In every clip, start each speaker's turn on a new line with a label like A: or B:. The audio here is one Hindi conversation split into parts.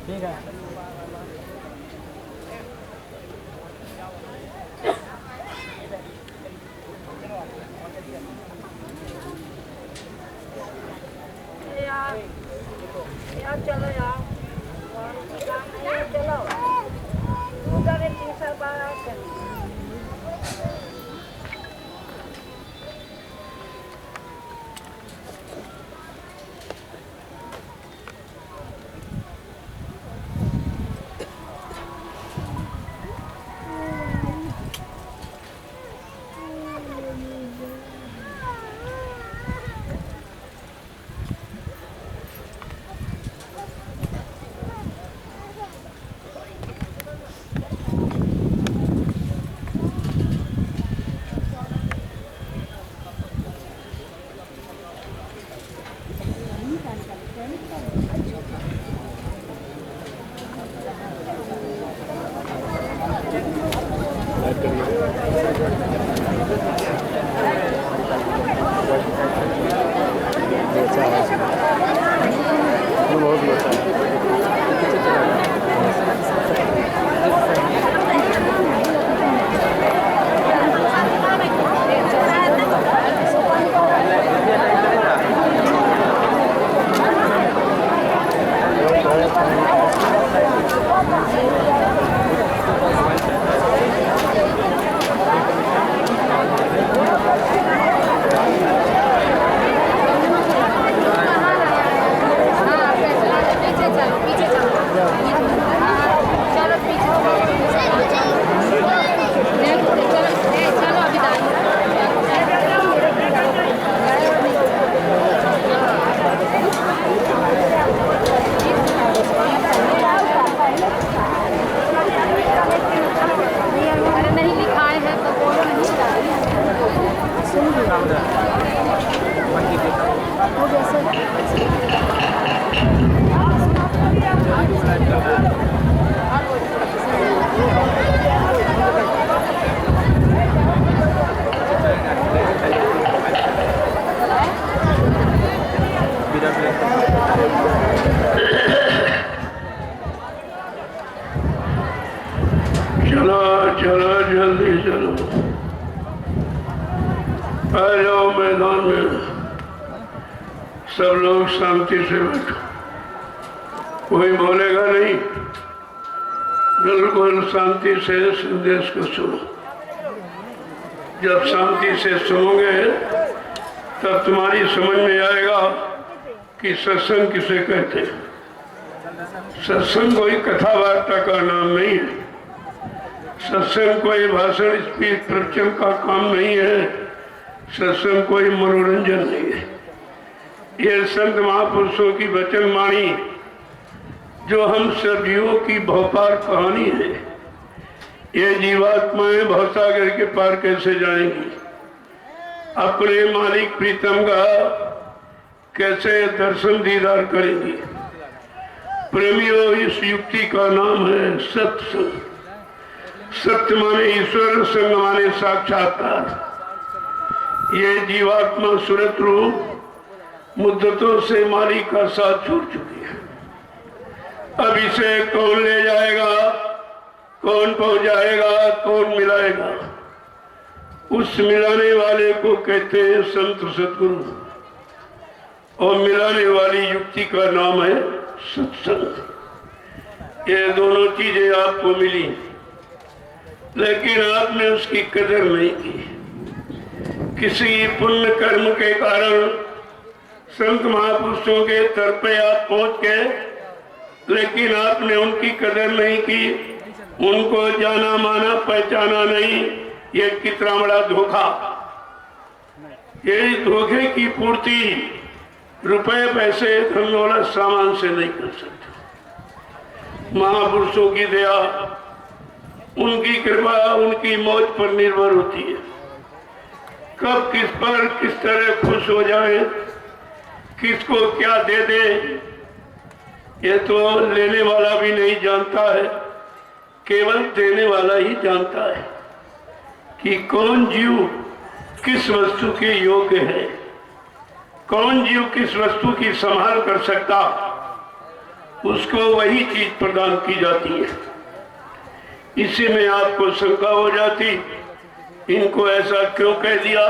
A: ठीक है।
B: यार चलो यार चलो उधर 312
C: चलो जल्दी चलो, आ जाओ मैदान में, सब लोग शांति से बैठो, कोई बोलेगा नहीं, बिल्कुल शांति से संदेश को सुनो। जब शांति से सुनोगे तब तुम्हारी समझ में आएगा कि सत्संग किसे कहते हैं। सत्संग कोई कथा वार्ता का नाम नहीं है, सत्संग कोई भाषण स्पीच प्रवचन का काम नहीं है, सत्संग कोई मनोरंजन नहीं है। ये संत महापुरुषों की वचन वाणी जो हम सदियों की भवपार कहानी है। ये जीवात्माएं भवसागर के पार कैसे जाएंगी, अपने मालिक प्रीतम का कैसे दर्शन दीदार करेंगी। प्रेमियों, इस युक्ति का नाम है सत्संग। सत्य माने ईश्वर, संग माने साक्षात्कार। ये जीवात्मा सुरत रूप मुद्दतों से मालिक का साथ छोड़ चुकी है। अब इसे कौन ले जाएगा, कौन पहुंचाएगा, कौन मिलाएगा? उस मिलाने वाले को कहते हैं संत सतगुरु, और मिलाने वाली युक्ति का नाम है सत्संग। ये दोनों चीजें आपको मिली, लेकिन आपने उसकी कदर नहीं की। किसी पुण्य कर्म के कारण संत महापुरुषों के तर पे आप पहुंच गए, लेकिन आपने उनकी कदर नहीं की, उनको जाना माना पहचाना नहीं। ये कितना बड़ा धोखा। ये धोखे की पूर्ति रुपए पैसे धन दौलत सामान से नहीं कर सकते। महापुरुषों की दया, उनकी कृपा, उनकी मौज पर निर्भर होती है। कब किस पर किस तरह खुश हो जाए, किसको क्या दे दे, ये तो लेने वाला भी नहीं जानता है, केवल देने वाला ही जानता है कि कौन जीव किस वस्तु के योग्य है, कौन जीव किस वस्तु की संभाल कर सकता, उसको वही चीज प्रदान की जाती है। इसी में आपको शंका हो जाती, इनको ऐसा क्यों कह दिया,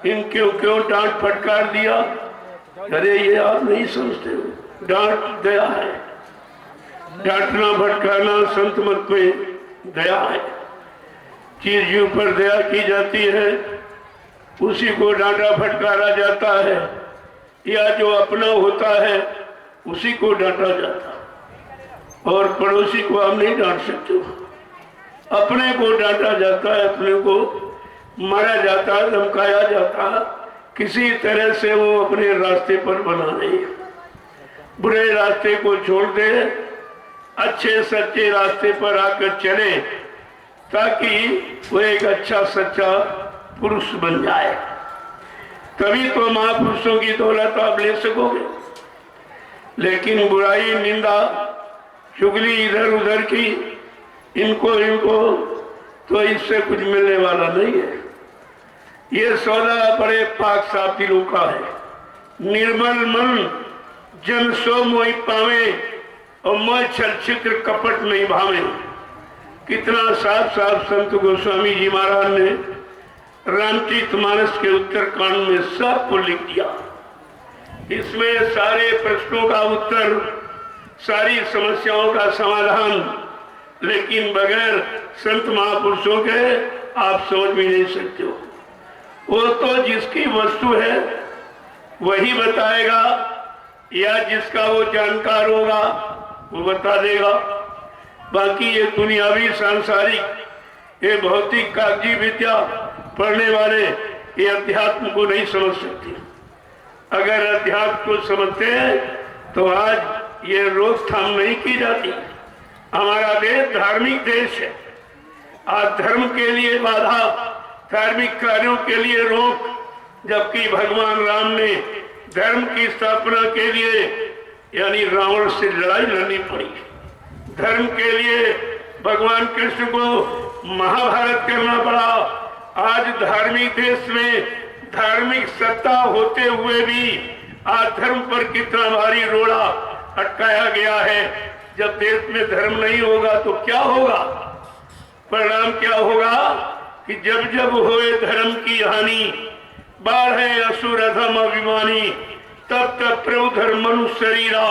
C: इनको क्यों डांट फटकार दिया। अरे ये आप नहीं समझते हो, डांट दया है, डांटना फटकारना संत मत में दया है। चीजों पर दया की जाती है, उसी को डांटा फटकारा जाता है, या जो अपना होता है उसी को डांटा जाता, और पड़ोसी को आप नहीं डांट सकते हो। अपने को डांटा जाता है, अपने को मारा जाता है, धमकाया जाता है, किसी तरह से वो अपने रास्ते पर बना दे, बुरे रास्ते को छोड़ दे, अच्छे सच्चे रास्ते पर आकर चले, ताकि वो एक अच्छा सच्चा पुरुष बन जाए। तभी तो महापुरुषों की दौलत आप ले सकोगे। लेकिन बुराई, निंदा, चुगली इधर उधर की, इनको तो इससे कुछ मिलने वाला नहीं है। ये सौदा बड़े पाक साफ दिलों का है। निर्मल मन जन सो मोहि पावे, और मैं छल छिद्र कपट नहीं भावे। कितना साफ साफ संत गोस्वामी जी महाराज ने रामचरितमानस के उत्तरकांड में सबको लिख दिया। इसमें सारे प्रश्नों का उत्तर, सारी समस्याओं का समाधान, लेकिन बगैर संत महापुरुषों के आप समझ भी नहीं सकते हो। वो तो जिसकी वस्तु है वही बताएगा, या जिसका वो जानकार होगा वो बता देगा। बाकी ये दुनियावी सांसारिक, ये भौतिक कागजी विद्या पढ़ने वाले ये अध्यात्म को नहीं समझ सकते। अगर अध्यात्म को समझते हैं तो आज ये रोकथाम नहीं की जाती। हमारा देश धार्मिक देश है। आज धर्म के लिए बाधा, धार्मिक कार्यों के लिए रोक, जबकि भगवान राम ने धर्म की स्थापना के लिए यानी रावण से लड़ाई लड़नी पड़ी। धर्म के लिए भगवान कृष्ण को महाभारत करना पड़ा। आज धार्मिक देश में धार्मिक सत्ता होते हुए भी आज धर्म पर कितना भारी रोड़ा अटकाया गया है। जब देश में धर्म नहीं होगा तो क्या होगा, परिणाम क्या होगा कि जब जब होए धर्म की हानि, बाढ़े असुर अधम अभिमानी, तब तब प्रभु धर्म मनुष्य शरीरा,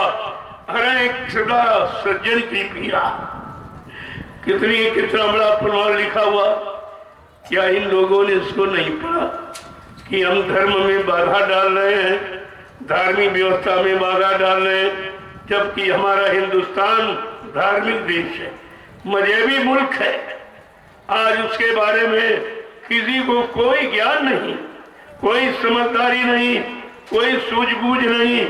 C: हरे सदा सज्जन की पीड़ा। कितना बड़ा प्रमाण लिखा हुआ। क्या इन लोगों ने इसको नहीं पढ़ा कि हम धर्म में बाधा डाल रहे हैं, धार्मिक व्यवस्था में बाधा डाल रहे हैं, जबकि हमारा हिंदुस्तान धार्मिक देश है, मजहबी मुल्क है। आज उसके बारे में किसी को कोई ज्ञान नहीं, कोई समझदारी नहीं, कोई सूझबूझ नहीं,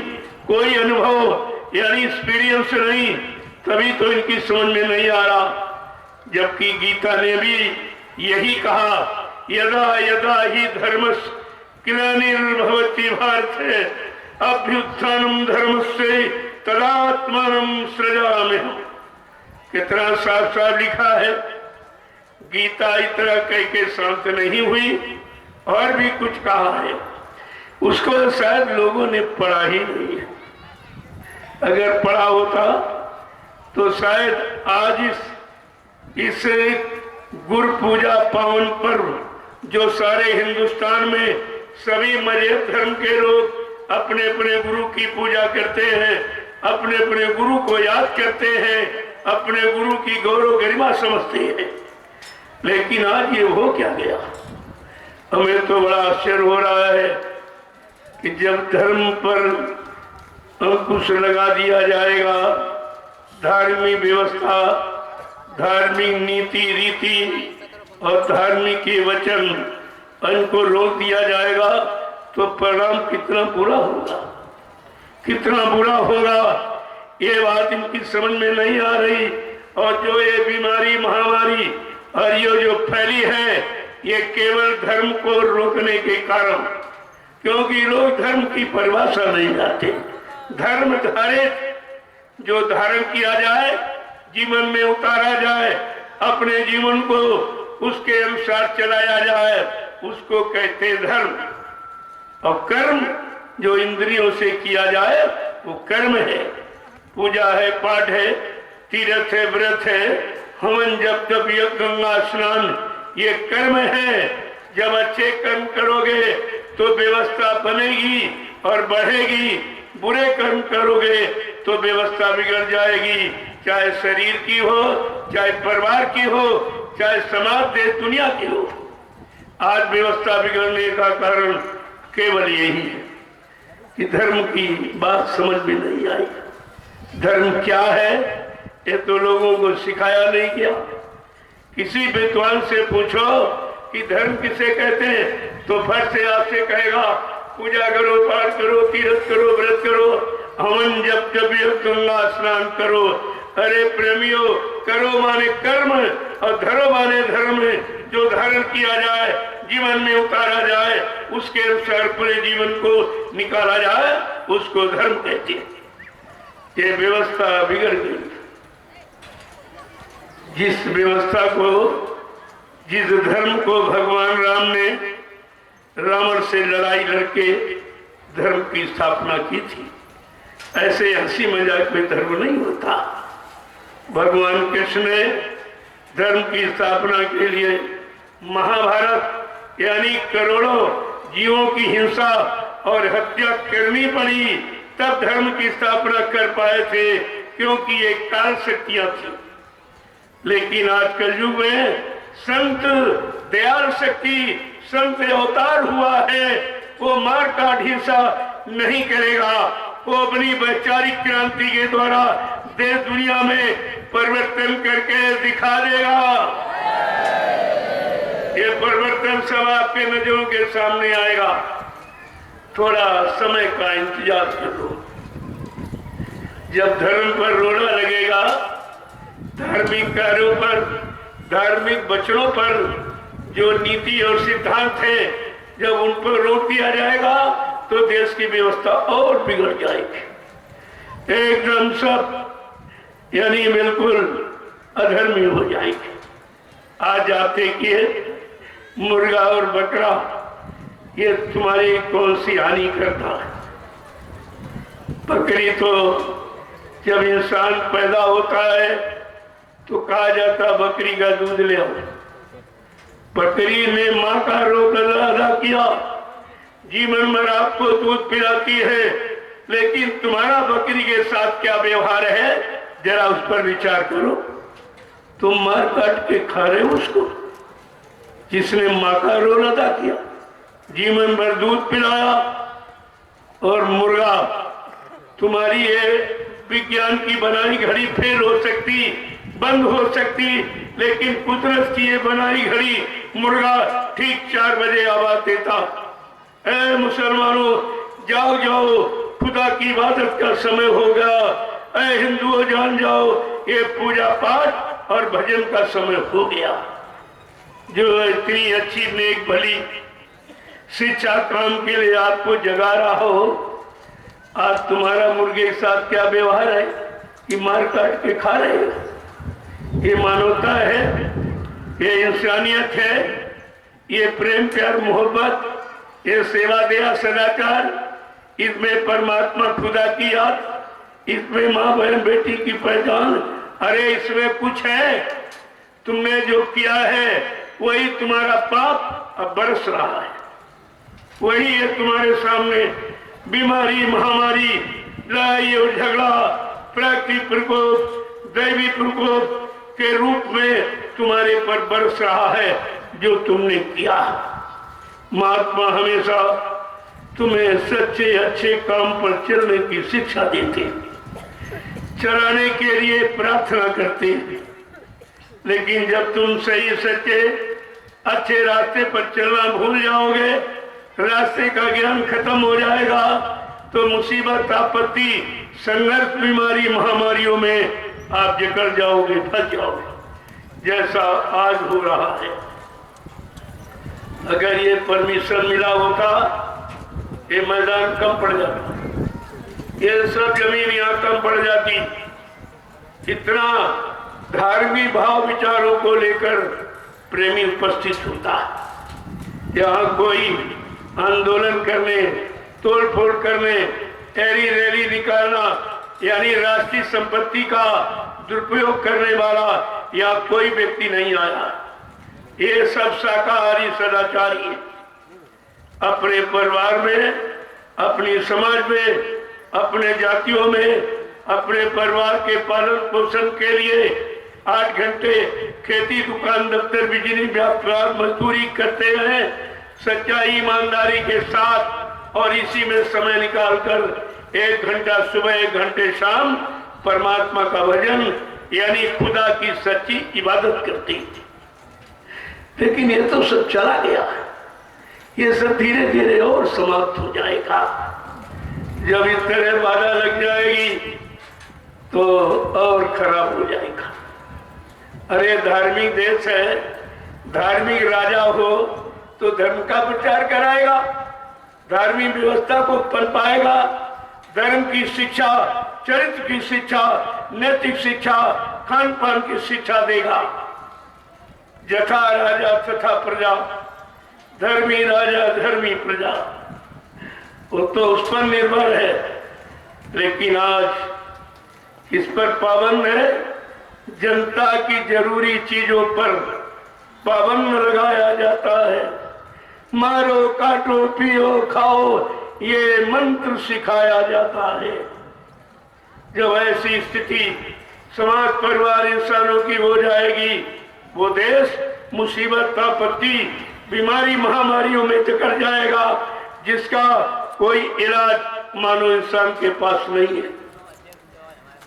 C: कोई अनुभव यानी एक्सपीरियंस नहीं, तभी तो इनकी समझ में नहीं आ रहा। जबकि गीता ने भी यही कहा, यदा यदा ही धर्मस् ग्लानिर्भवति भारते अभ्युत्थानम धर्मस्य तदात्मानं सृजाम्यहम्। कितना साफ साफ लिखा है। गीता इतना कह के शांत नहीं हुई, और भी कुछ कहा है। उसको शायद लोगों ने पढ़ा ही नहीं है। अगर पढ़ा होता तो शायद आज इस गुरु पूजा पावन पर्व जो सारे हिंदुस्तान में सभी मजहब धर्म के लोग अपने अपने गुरु की पूजा करते हैं, अपने अपने गुरु को याद करते हैं, अपने गुरु की गौरव गरिमा समझते हैं। लेकिन आज ये हो क्या गया। हमें तो बड़ा आश्चर्य हो रहा है कि जब धर्म पर अंकुश लगा दिया जाएगा, धार्मिक व्यवस्था, धार्मिक नीति रीति और धार्मिक के वचन इनको रोक दिया जाएगा, तो परिणाम कितना बुरा होगा, कितना बुरा होगा। ये बात इनकी समझ में नहीं आ रही। और जो ये बीमारी महामारी और ये जो फैली है, ये केवल धर्म को रोकने के कारण, क्योंकि लोग धर्म की परिभाषा नहीं जानते। धर्म धारित जो धारण किया जाए, जीवन में उतारा जाए, अपने जीवन को उसके अनुसार चलाया जाए, उसको कहते हैं धर्म। और कर्म जो इंद्रियों से किया जाए वो कर्म है। पूजा है, पाठ है, तीर्थ है, व्रत है, हवन जप तप यज्ञ गंगा स्नान, ये कर्म है। जब अच्छे कर्म करोगे तो व्यवस्था बनेगी और बढ़ेगी। बुरे कर्म करोगे तो व्यवस्था बिगड़ जाएगी, चाहे शरीर की हो, चाहे परिवार की हो, चाहे समाज देश दुनिया की हो। आज व्यवस्था बिगड़ने का कारण केवल यही है कि धर्म की बात समझ में नहीं आई। धर्म क्या है ये तो लोगों को सिखाया नहीं गया। किसी विद्वान से पूछो कि धर्म किसे कहते हैं तो फट से आपसे कहेगा पूजा करो, पाठ करो, तीर्थ करो, व्रत करो, हवन जप जप गंगा स्नान करो। अरे प्रेमियों, करो माने कर्म और धरो माने धर्म। जो धारण किया जाए, जीवन में उतारा जाए, उसके अनुसार पूरे जीवन को निकाला जाए, उसको धर्म कहते हैं। ये व्यवस्था बिगड़ गई। जिस व्यवस्था को, जिस धर्म को भगवान राम ने रावण से लड़ाई लड़के धर्म की स्थापना की थी, ऐसे हंसी मजाक में धर्म नहीं होता। भगवान कृष्ण ने धर्म की स्थापना के लिए महाभारत यानी करोड़ों जीवों की हिंसा और हत्या करनी पड़ी, तब धर्म की स्थापना कर पाए थे, क्योंकि ये काल शक्तियां थी। लेकिन आज कलयुग में संत दयाल शक्ति, संत अवतार हुआ है, वो मार काट हिंसा नहीं करेगा। वो अपनी वैचारिक क्रांति के द्वारा देश दुनिया में परिवर्तन करके दिखा देगा। ये परिवर्तन सब आपके नजरों के सामने आएगा। थोड़ा समय का इंतजार करो। जब धर्म पर रोना लगेगा, धार्मिक कार्यों पर, धार्मिक वचनों पर जो नीति और सिद्धांत है, जब उन पर रोक दिया जाएगा तो देश की व्यवस्था और बिगड़ जाएगी। एकदम सब यानी बिल्कुल अधर्मी हो जाएंगे। आज आप देखिए, मुर्गा और बकरा ये तुम्हारी कौन सी हानि करता है? बकरी तो जब इंसान पैदा होता है तो कहा जाता बकरी का दूध ले आओ। बकरी ने माँ का रोल अदा किया, जीवन भर आपको दूध पिलाती है, लेकिन तुम्हारा बकरी के साथ क्या व्यवहार है, जरा उस पर विचार करो। तुम मार काट के खा रहे हो उसको, जिसने माँ का रोल अदा किया, जीवन भर दूध पिलाया। और मुर्गा, तुम्हारी ये विज्ञान की बनाई घड़ी फेल हो सकती, बंद हो सकती, लेकिन कुदरत की ये बनाई घड़ी मुर्गा ठीक 4 बजे आवाज देता, ऐ मुसलमानों जाओ जाओ, खुदा की इबादत का समय हो गया। ऐ हिंदुओं जान जाओ, ये पूजा पाठ और भजन का समय हो गया। जो इतनी अच्छी नेक भली शिक्षा काम के लिए आपको जगा रहा हो, आज तुम्हारा मुर्गे के साथ क्या व्यवहार है कि मार काट के खा रहे हो? ये मानवता है, ये इंसानियत है, ये प्रेम प्यार मोहब्बत, ये सेवा दया सदाचार, इसमें परमात्मा खुदा की याद, इसमें माँ बहन बेटी की पहचान। अरे इसमें कुछ है? तुमने जो किया है वही तुम्हारा पाप अब बरस रहा है। वही है तुम्हारे सामने बीमारी, महामारी, लड़ाई और झगड़ा, प्राकृतिक प्रकोप, दैवी प्रकोप के रूप में तुम्हारे पर बरस रहा है जो तुमने किया। महात्मा हमेशा तुम्हें सच्चे अच्छे काम पर चलने की शिक्षा देते, चलाने के लिए प्रार्थना करते, लेकिन जब तुम सही सच्चे अच्छे रास्ते पर चलना भूल जाओगे, रास्ते का ज्ञान खत्म हो जाएगा, तो मुसीबत आपत्ति संघर्ष, बीमारी, महामारियों में आप जकड़ जाओगे, फंस जाओगे, जैसा आज हो रहा है। अगर ये परमिशन मिला होता, ये मैदान कम पड़ जाता, ये सब जमीन यहाँ कम पड़ जाती। इतना धार्मिक भाव विचारों को लेकर प्रेमी उपस्थित होता। यहाँ कोई आंदोलन करने, तोड़फोड़ करने, रैली रैली निकालना, यानी राष्ट्रीय संपत्ति का दुरुपयोग करने वाला या कोई व्यक्ति नहीं आया। ये सब शाकाहारी सदाचारी है। अपने परिवार में, अपनी समाज में, अपने जातियों में, अपने परिवार के पालन पोषण के लिए 8 घंटे खेती, दुकान, दफ्तर, बिजली, व्यापार, मजदूरी करते हैं सच्चाई, ईमानदारी के साथ, और इसी में समय निकालकर 1 घंटा सुबह, 1 घंटे शाम परमात्मा का भजन यानी खुदा की सच्ची इबादत करती। लेकिन ये तो सब चला गया, ये सब धीरे धीरे और समाप्त हो जाएगा। जब इस तरह बाधा लग जाएगी तो और खराब हो जाएगा। अरे धार्मिक देश है, धार्मिक राजा हो तो धर्म का प्रचार कराएगा, धार्मिक व्यवस्था को पनपाएगा, धर्म की शिक्षा, चरित्र की शिक्षा, नैतिक शिक्षा, खान पान की शिक्षा देगा। जथा राजा तथा प्रजा, धर्मी राजा धर्मी प्रजा, वो तो उस पर निर्भर है। लेकिन आज इस पर पाबंद है, जनता की जरूरी चीजों पर पाबंद लगाया जाता है। मारो, काटो, पियो, खाओ, ये मंत्र सिखाया जाता है। जब ऐसी स्थिति समाज, परिवार, इंसानों की हो जाएगी, वो देश मुसीबत, आपत्ति, बीमारी, महामारियों में जकड़ जाएगा, जिसका कोई इलाज मानो इंसान के पास नहीं है।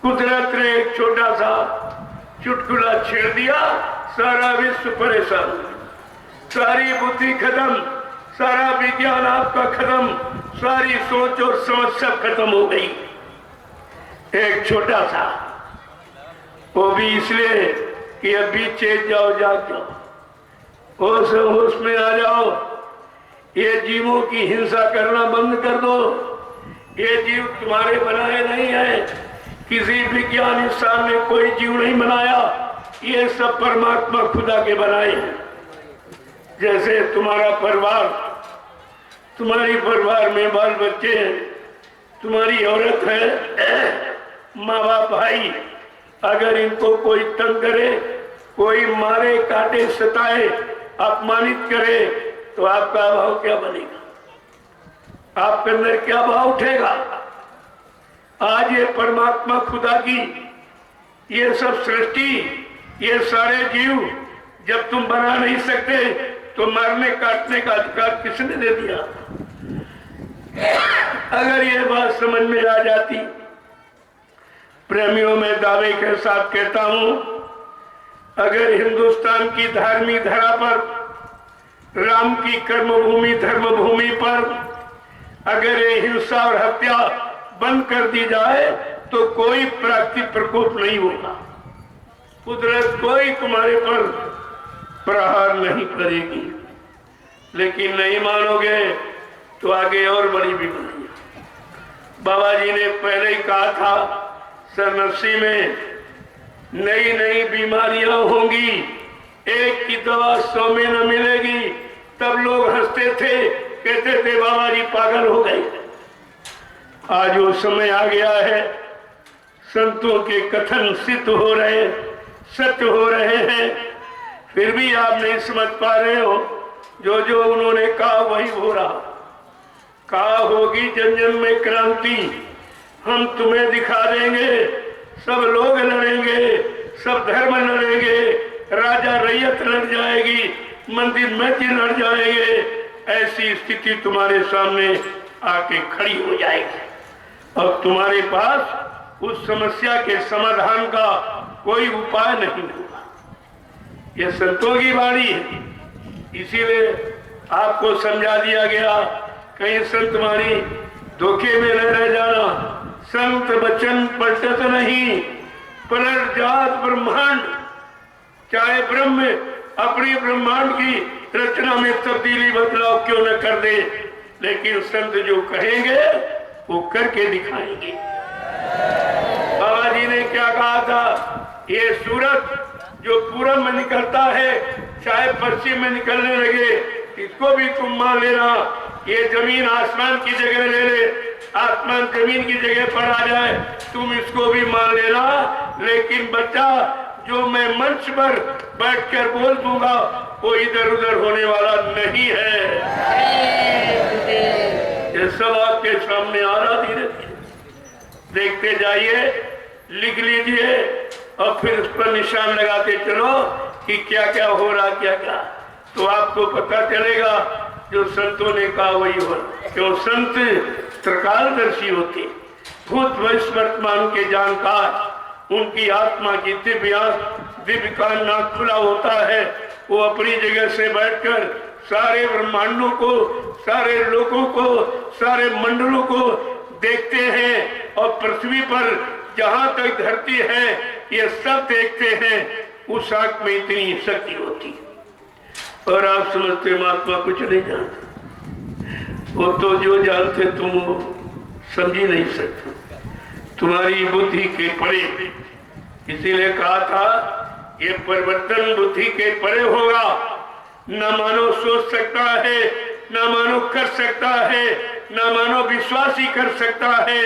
C: कुदरत ने एक छोटा सा चुटकुला छेड़ दिया, सारा विश्व परेशान, सारी बुद्धि खत्म, सारा विज्ञान आपका खत्म, सारी सोच और समझ सब खत्म हो गई। एक छोटा सा, वो भी इसलिए कि अभी चेत जाओ, जाग जाओ, होश में आ जाओ, ये जीवों की हिंसा करना बंद कर दो। ये जीव तुम्हारे बनाए नहीं है, किसी विज्ञान इंसान ने कोई जीव नहीं बनाया, ये सब परमात्मा खुदा के बनाए हैं। जैसे तुम्हारा परिवार, तुम्हारी परिवार में बाल बच्चे हैं, तुम्हारी औरत है, माँ बाप, भाई, अगर इनको कोई तंग करे, कोई मारे, काटे, सताए, अपमानित करे, तो आपका भाव क्या बनेगा? आपके अंदर क्या भाव उठेगा? आज ये परमात्मा खुदा की ये सब सृष्टि, ये सारे जीव जब तुम बना नहीं सकते तो मारने काटने का अधिकार किसने दे दिया? अगर ये बात समझ में आ जाती, प्रेमियों में दावे के साथ कहता हूं, अगर हिंदुस्तान की धार्मिक धरा पर, राम की कर्मभूमि, धर्मभूमि पर अगर ये हिंसा और हत्या बंद कर दी जाए तो कोई प्राकृतिक प्रकोप नहीं होगा, कुदरत कोई तुम्हारे पर प्रहार नहीं करेगी। लेकिन नहीं मानोगे तो आगे और बड़ी बीमारी। बाबा जी ने पहले ही कहा था, सन 80 में नई नई बीमारियां होंगी, एक की दवा 100 में न मिलेगी। तब लोग हंसते थे, कहते थे बाबा जी पागल हो गए। आज वो समय आ गया है, संतों के कथन सिद्ध हो रहे, सत्य हो रहे हैं, फिर भी आप नहीं समझ पा रहे हो। जो जो उन्होंने कहा वही हो रहा। कहा होगी जन जन में क्रांति, हम तुम्हें दिखा देंगे, सब लोग लड़ेंगे, सब धर्म लड़ेंगे, राजा रैयत लड़ जाएगी, मंदिर मस्जिद लड़ जाएंगे। ऐसी स्थिति तुम्हारे सामने आके खड़ी हो जाएगी और तुम्हारे पास उस समस्या के समाधान का कोई उपाय नहीं होगा। यह संतों की वाणी है, इसीलिए आपको समझा दिया गया, कहीं संत वाणी धोखे में न रह जाना, संत वचन पलटत नहीं, पलट जात ब्रह्मांड। चाहे ब्रह्म अपनी ब्रह्मांड की रचना में तब्दीली बदलाव क्यों न कर दे, लेकिन संत जो कहेंगे वो करके दिखाएंगे। बाबा जी ने क्या कहा था, ये सूरज जो पूरब में निकलता है चाहे पश्चिम में निकलने लगे, इसको भी तुम मान लेना। ये जमीन आसमान की जगह ले ले, आसमान जमीन की जगह पर आ जाए, तुम इसको भी मान लेना। लेकिन बच्चा, जो मैं मंच पर बैठकर बोल दूंगा वो इधर उधर होने वाला नहीं है। ये सब आपके सामने आ रहा, धीरे धीरे देखते जाइए, लिख लीजिए और फिर उस पर निशान लगाते चलो कि क्या क्या हो रहा, क्या क्या, तो आपको पता चलेगा। जो संतों ने कहा वही हो। क्यों? संत त्रिकालदर्शी होते, भूत भविष्य वर्तमान के जानकार। उनकी आत्मा की दिव्य कान नाक खुला होता है। वो अपनी जगह से बैठकर सारे ब्रह्मांडों को, सारे लोगों को, सारे मंडलों को देखते हैं और पृथ्वी पर जहां तक धरती है ये सब देखते हैं। उस आंख में इतनी शक्ति होती है। और आप समझते महात्मा कुछ नहीं जानते, वो तो जो जानते तुम समझ ही नहीं सकते, तुम्हारी बुद्धि के परे। इसीलिए कहा था ये परिवर्तन बुद्धि के परे होगा। न मानो सोच सकता है, न मानो कर सकता है, न मानो विश्वास ही कर सकता है।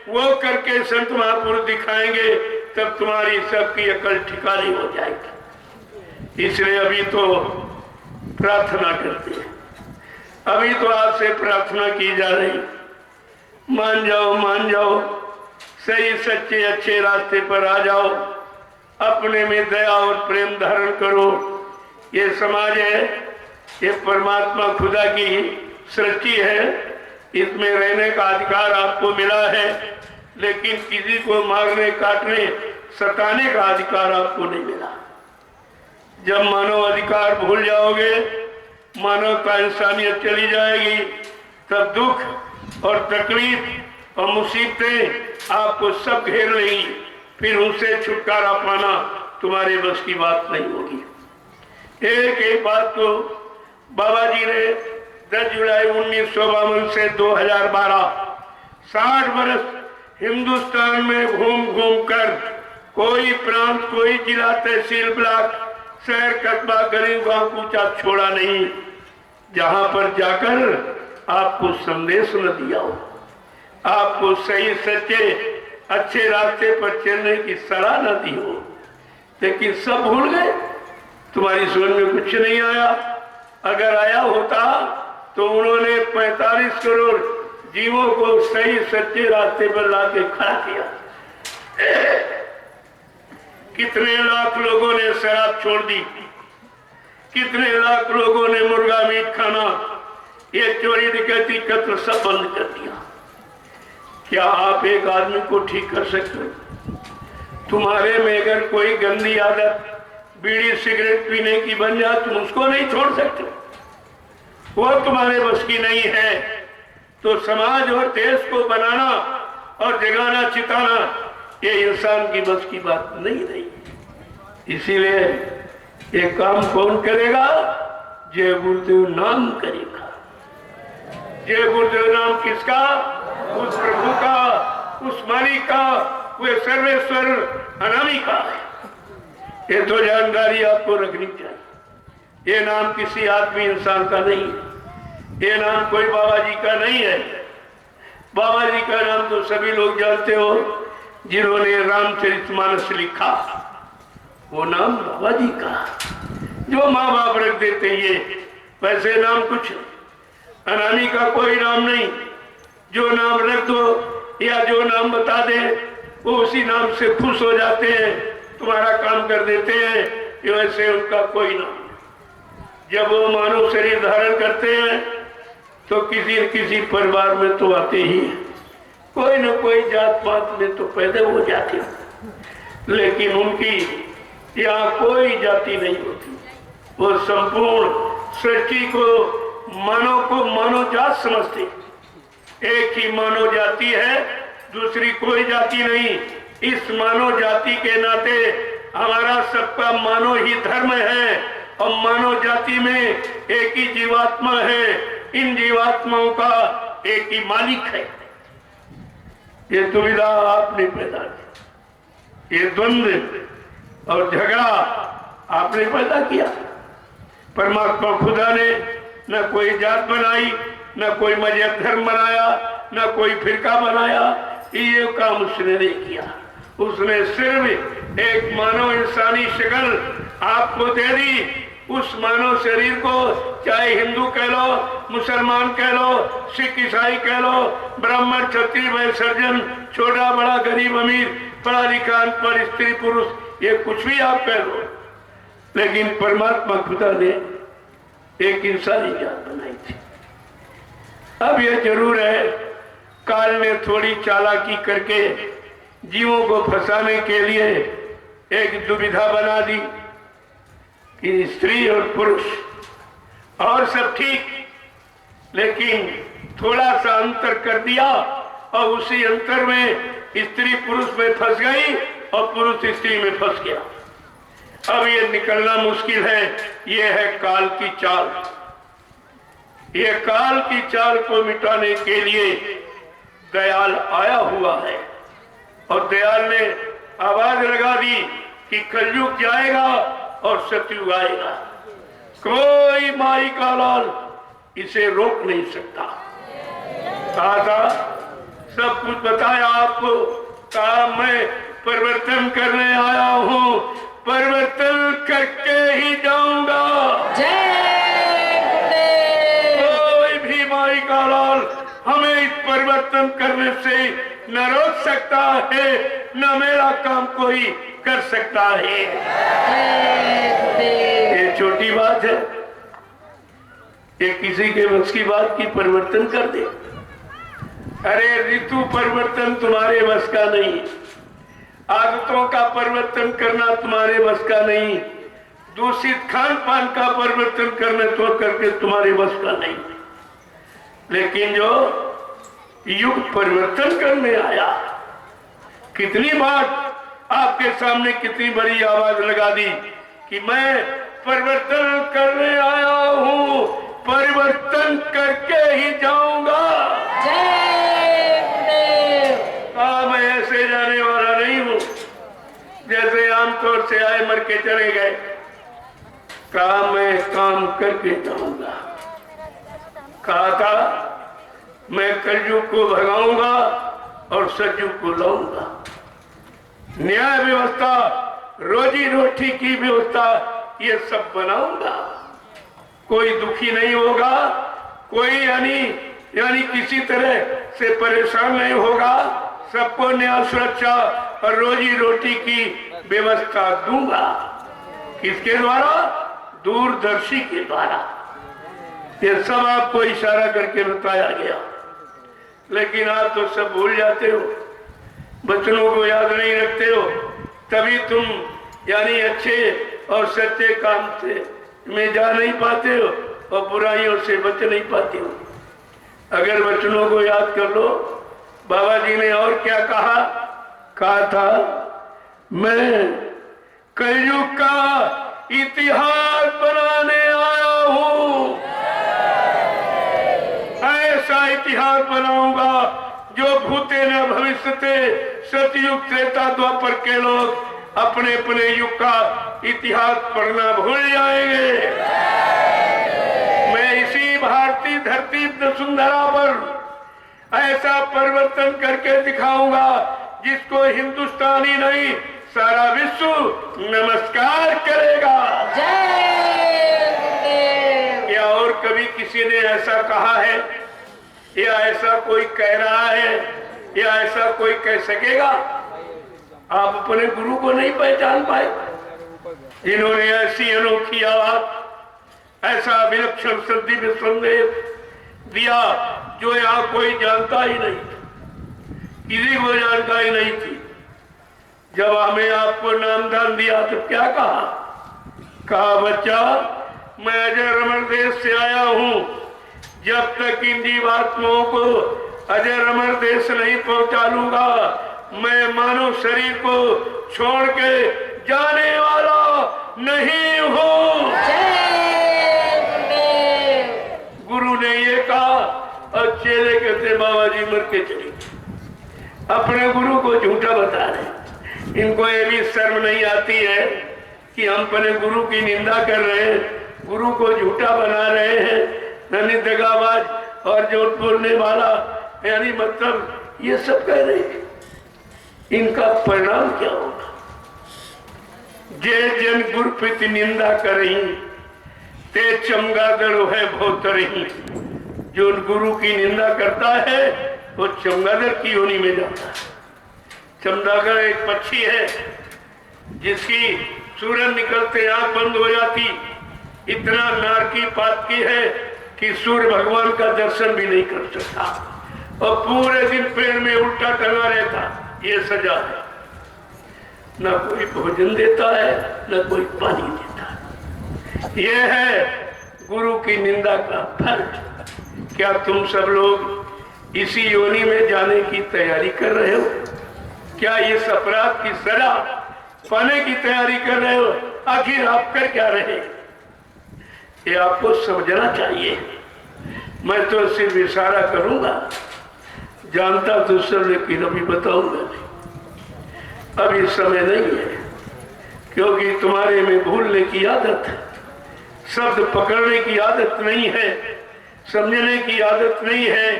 C: वो करके संत महापुरुष दिखाएंगे, तब तुम्हारी सबकी अकल ठिकानी हो जाएगी। इसलिए अभी तो प्रार्थना करते हैं, अभी तो आपसे प्रार्थना की जा रही, मान जाओ, मान जाओ, सही सच्चे अच्छे रास्ते पर आ जाओ, अपने में दया और प्रेम धारण करो। ये समाज है, ये परमात्मा खुदा की सृष्टि है, इसमें रहने का अधिकार आपको मिला है, लेकिन किसी को मारने, काटने, सताने का अधिकार आपको नहीं मिला। जब मानव अधिकार भूल जाओगे, मानवता इंसानियत चली जाएगी, तब दुख और तकलीफ और मुसीबतें आपको सब घेर लेंगी। फिर उनसे छुटकारा पाना तुम्हारे बस की बात नहीं होगी। एक एक बात को बाबा जी ने 10 जुलाई 1952 से 2012 60 वर्ष हिंदुस्तान में घूम घूम कर कोई प्रांत, कोई जिला, तहसील, ब्लॉक, शहर, कस्बा, गरीब गांव कूचा छोड़ा नहीं, जहां पर जाकर आपको संदेश न दिया हो, आपको सही सच्चे अच्छे रास्ते पर चलने की सलाह न दी हो। लेकिन सब भूल गए, तुम्हारी समझ में कुछ नहीं आया। अगर आया होता तो उन्होंने 45 करोड़ जीवों को सही सच्चे रास्ते पर लाके खड़ा किया। कितने लाख लोगों ने शराब छोड़ दी, कितने लाख लोगों ने मुर्गा मीट खाना, ये चोरी डकैती कत्ल सब बंद कर दिया। क्या आप एक आदमी को ठीक कर सकते हो? तुम्हारे में अगर कोई गंदी आदत बीड़ी सिगरेट पीने की बन जाए, तुम उसको नहीं छोड़ सकते, वो तुम्हारे बस की नहीं है। तो समाज और देश को बनाना और जगाना, चिताना, ये इंसान की बस की बात नहीं रही। इसीलिए ये काम कौन करेगा? जय गुरुदेव नाम करेगा। जय गुरुदेव नाम किसका? उस प्रभु का, उस मालिक का, वे सर्वेश्वर अनामी का है। ये तो जानकारी आपको रखनी चाहिए। ये नाम किसी आदमी इंसान का नहीं है, ये नाम कोई बाबा जी का नहीं है। बाबा जी का नाम तो सभी लोग जानते हो, जिन्होंने रामचरितमानस लिखा, वो नाम बाबा जी का, जो माँ बाप रख देते ये, वैसे नाम कुछ अनामी का कोई नाम नहीं। जो नाम रख दो या जो नाम बता दे, वो उसी नाम से खुश हो जाते हैं, तुम्हारा काम कर देते हैं। कि वैसे उनका कोई नाम नहीं। जब वो मानव शरीर धारण करते हैं तो किसी न किसी परिवार में तो आते ही हैं, कोई न कोई जात पात में तो पैदा हो जाते हैं, लेकिन उनकी यहाँ कोई जाति नहीं होती। वो संपूर्ण सृष्टि को मानव जात समझते। एक ही मानव जाति है दूसरी कोई जाति नहीं। इस मानव जाति के नाते हमारा सबका मानव ही धर्म है और मानव जाति में एक ही जीवात्मा है। इन जीवात्माओं का एक ही मालिक है। ये दुविधा आपने पैदा की, ये द्वंद्व और झगड़ा आपने पैदा किया। परमात्मा खुदा ने न कोई जात बनाई, न कोई मजहब धर्म बनाया, न कोई फिरका बनाया। ये काम उसने नहीं किया। उसने सिर्फ एक मानव इंसानी शक्ल आपको दे दी। उस मानव शरीर को चाहे हिंदू कह लो, मुसलमान कह लो, सिख ईसाई कह लो, ब्राह्मण क्षत्रिय वैश्य सर्जन, छोटा बड़ा गरीब अमीर, पढ़ा लिखा अनपढ़, स्त्री पुरुष, ये कुछ भी आप कह लो, लेकिन परमात्मा खुदा ने एक इंसानी जात बनाई थी। अब यह जरूर है, काल ने थोड़ी चालाकी करके जीवों को फंसाने के लिए एक दुविधा बना दी कि स्त्री और पुरुष और सब ठीक, लेकिन थोड़ा सा अंतर कर दिया और उसी अंतर में स्त्री पुरुष में फंस गई और पुरुष स्त्री में फंस गया। अब ये निकलना मुश्किल है। ये है काल की चाल। ये काल की चाल को मिटाने के लिए दयाल आया हुआ है और दयाल ने आवाज लगा दी कि कलयुग जाएगा और सतयुग आएगा। कोई माई का लाल इसे रोक नहीं सकता। कहा था, सब कुछ बताया आपको। कहा मैं परिवर्तन करने आया हूँ, परिवर्तन करके ही जाऊंगा। कोई भी माई का लाल हमें इस परिवर्तन करने से न रोक सकता है, न मेरा काम कोई कर सकता है। ये छोटी बात है, ये किसी के बस की बात की परिवर्तन कर दे। अरे ऋतु परिवर्तन तुम्हारे बस का नहीं, आदतों का परिवर्तन करना तुम्हारे बस का नहीं, दूषित खान पान का परिवर्तन करने तो करके तुम्हारे बस का नहीं, लेकिन जो युग परिवर्तन करने आया, कितनी बात आपके सामने कितनी बड़ी आवाज लगा दी कि मैं परिवर्तन करने आया हूँ, परिवर्तन करके ही जाऊंगा। मैं ऐसे जाने वाला नहीं हूँ जैसे आमतौर से आए मर के चले गए। कहा मैं काम करके जाऊंगा। कहा था मैं कलयुग को भगाऊंगा और सतयुग को लाऊंगा। न्याय व्यवस्था, रोजी रोटी की व्यवस्था, ये सब बनाऊंगा। कोई दुखी नहीं होगा, कोई यानी किसी तरह से परेशान नहीं होगा। सबको न्याय, सुरक्षा और रोजी रोटी की व्यवस्था दूंगा। किसके द्वारा? दूरदर्शी के द्वारा। ये सब आपको इशारा करके बताया गया, लेकिन आप तो सब भूल जाते हो, बचनों को याद नहीं रखते हो, तभी तुम अच्छे और सच्चे काम से में जा नहीं पाते हो और बुराइयों से बच नहीं पाते हो। अगर वचनों को याद कर लो, बाबा जी ने और क्या कहा था, मैं कलयुग का इतिहास बनाने आया हूँ। ऐसा इतिहास बनाऊंगा जो भूते न भविष्य थे, सतयुग त्रेता द्वापर के लोग अपने अपने युग का इतिहास पढ़ना भूल जाएंगे। मैं इसी भारतीय धरती वसुंधरा पर ऐसा परिवर्तन करके दिखाऊंगा जिसको हिंदुस्तानी नहीं सारा विश्व नमस्कार करेगा। या और कभी किसी ने ऐसा कहा है, या ऐसा कोई कह रहा है, या ऐसा कोई कह सकेगा? आप अपने गुरु को नहीं पहचान पाए, जिन्होंने ऐसी अनोखी आवाज, ऐसा विलक्षण दिव्य संदेश दिया जो यहाँ कोई जानता ही नहीं, किसी को जानकारी नहीं थी। जब हमें आपको नामदान दिया तो क्या कहा, बच्चा मैं अजय रमण देश से आया हूँ। जब तक इन जीवात्माओं को अजर अमर देश नहीं पहुंचा लूंगा। मैं मानव शरीर को छोड़ के जाने वाला नहीं हूं। गुरु ने ये कहा और चेले कहते बाबा जी मर के चले, अपने गुरु को झूठा बता रहे। इनको ये भी शर्म नहीं आती है कि हम अपने गुरु की निंदा कर रहे हैं, गुरु को झूठा बना रहे हैं, यानी दगाबाज और झूठ बोलने वाला, यानी मतलब ये सब कह रहे हैं। इनका परिणाम क्या होगा? जे जन गुरु प्रति निंदा करें ते चमगादड़ है भोतरही। जो गुरु की निंदा करता है वो चमगादड़ की योनि में जाता है। चमगादड़ एक पक्षी है जिसकी सूरज निकलते आंख बंद हो जाती, इतना नारकी पात की है कि सूर्य भगवान का दर्शन भी नहीं कर सकता और पूरे दिन पेड़ में उल्टा टंगा रहता। ये सजा है। न कोई भोजन देता है न कोई पानी देता है। ये है गुरु की निंदा का फल। क्या तुम सब लोग इसी योनि में जाने की तैयारी कर रहे हो? क्या इस अपराध की सजा पाने की तैयारी कर रहे हो? आखिर आप कर क्या रहे? ये आपको समझना चाहिए। मैं तो सिर्फ इशारा करूंगा, जानता तो सब, लेकिन अभी बताऊंगा नहीं। अभी समय नहीं है, क्योंकि तुम्हारे में भूलने की आदत है, शब्द पकड़ने की आदत नहीं है, समझने की आदत नहीं है,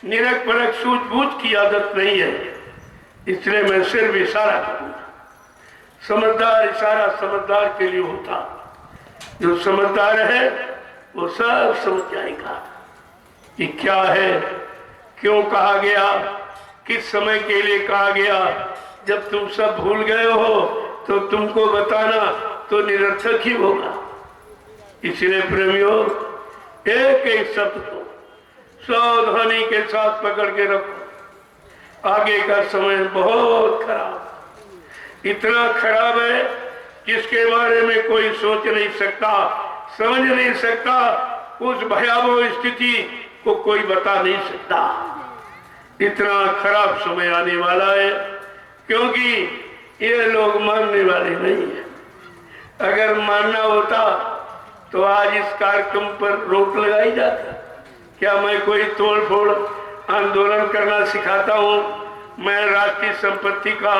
C: निरख परख सूझबूझ की आदत नहीं है। इसलिए मैं सिर्फ इशारा करूंगा। समझदार इशारा समझदार के लिए होता। जो समझदार है वो सब समझ जाएगा कि क्या है, क्यों कहा गया, किस समय के लिए कहा गया। जब तुम सब भूल गए हो तो तुमको बताना तो निरर्थक ही होगा। इसलिए प्रेमियों, एक एक शब्द को सावधानी के साथ पकड़ के रखो। आगे का समय बहुत खराब, इतना खराब है जिसके बारे में कोई सोच नहीं सकता, समझ नहीं सकता। उस भयावह स्थिति को कोई बता नहीं सकता। इतना खराब समय आने वाला है, क्योंकि ये लोग मानने वाले नहीं है। अगर मानना होता तो आज इस कार्यक्रम पर रोक लगाई जाती। क्या मैं कोई तोड़ फोड़ आंदोलन करना सिखाता हूँ? मैं राष्ट्रीय संपत्ति का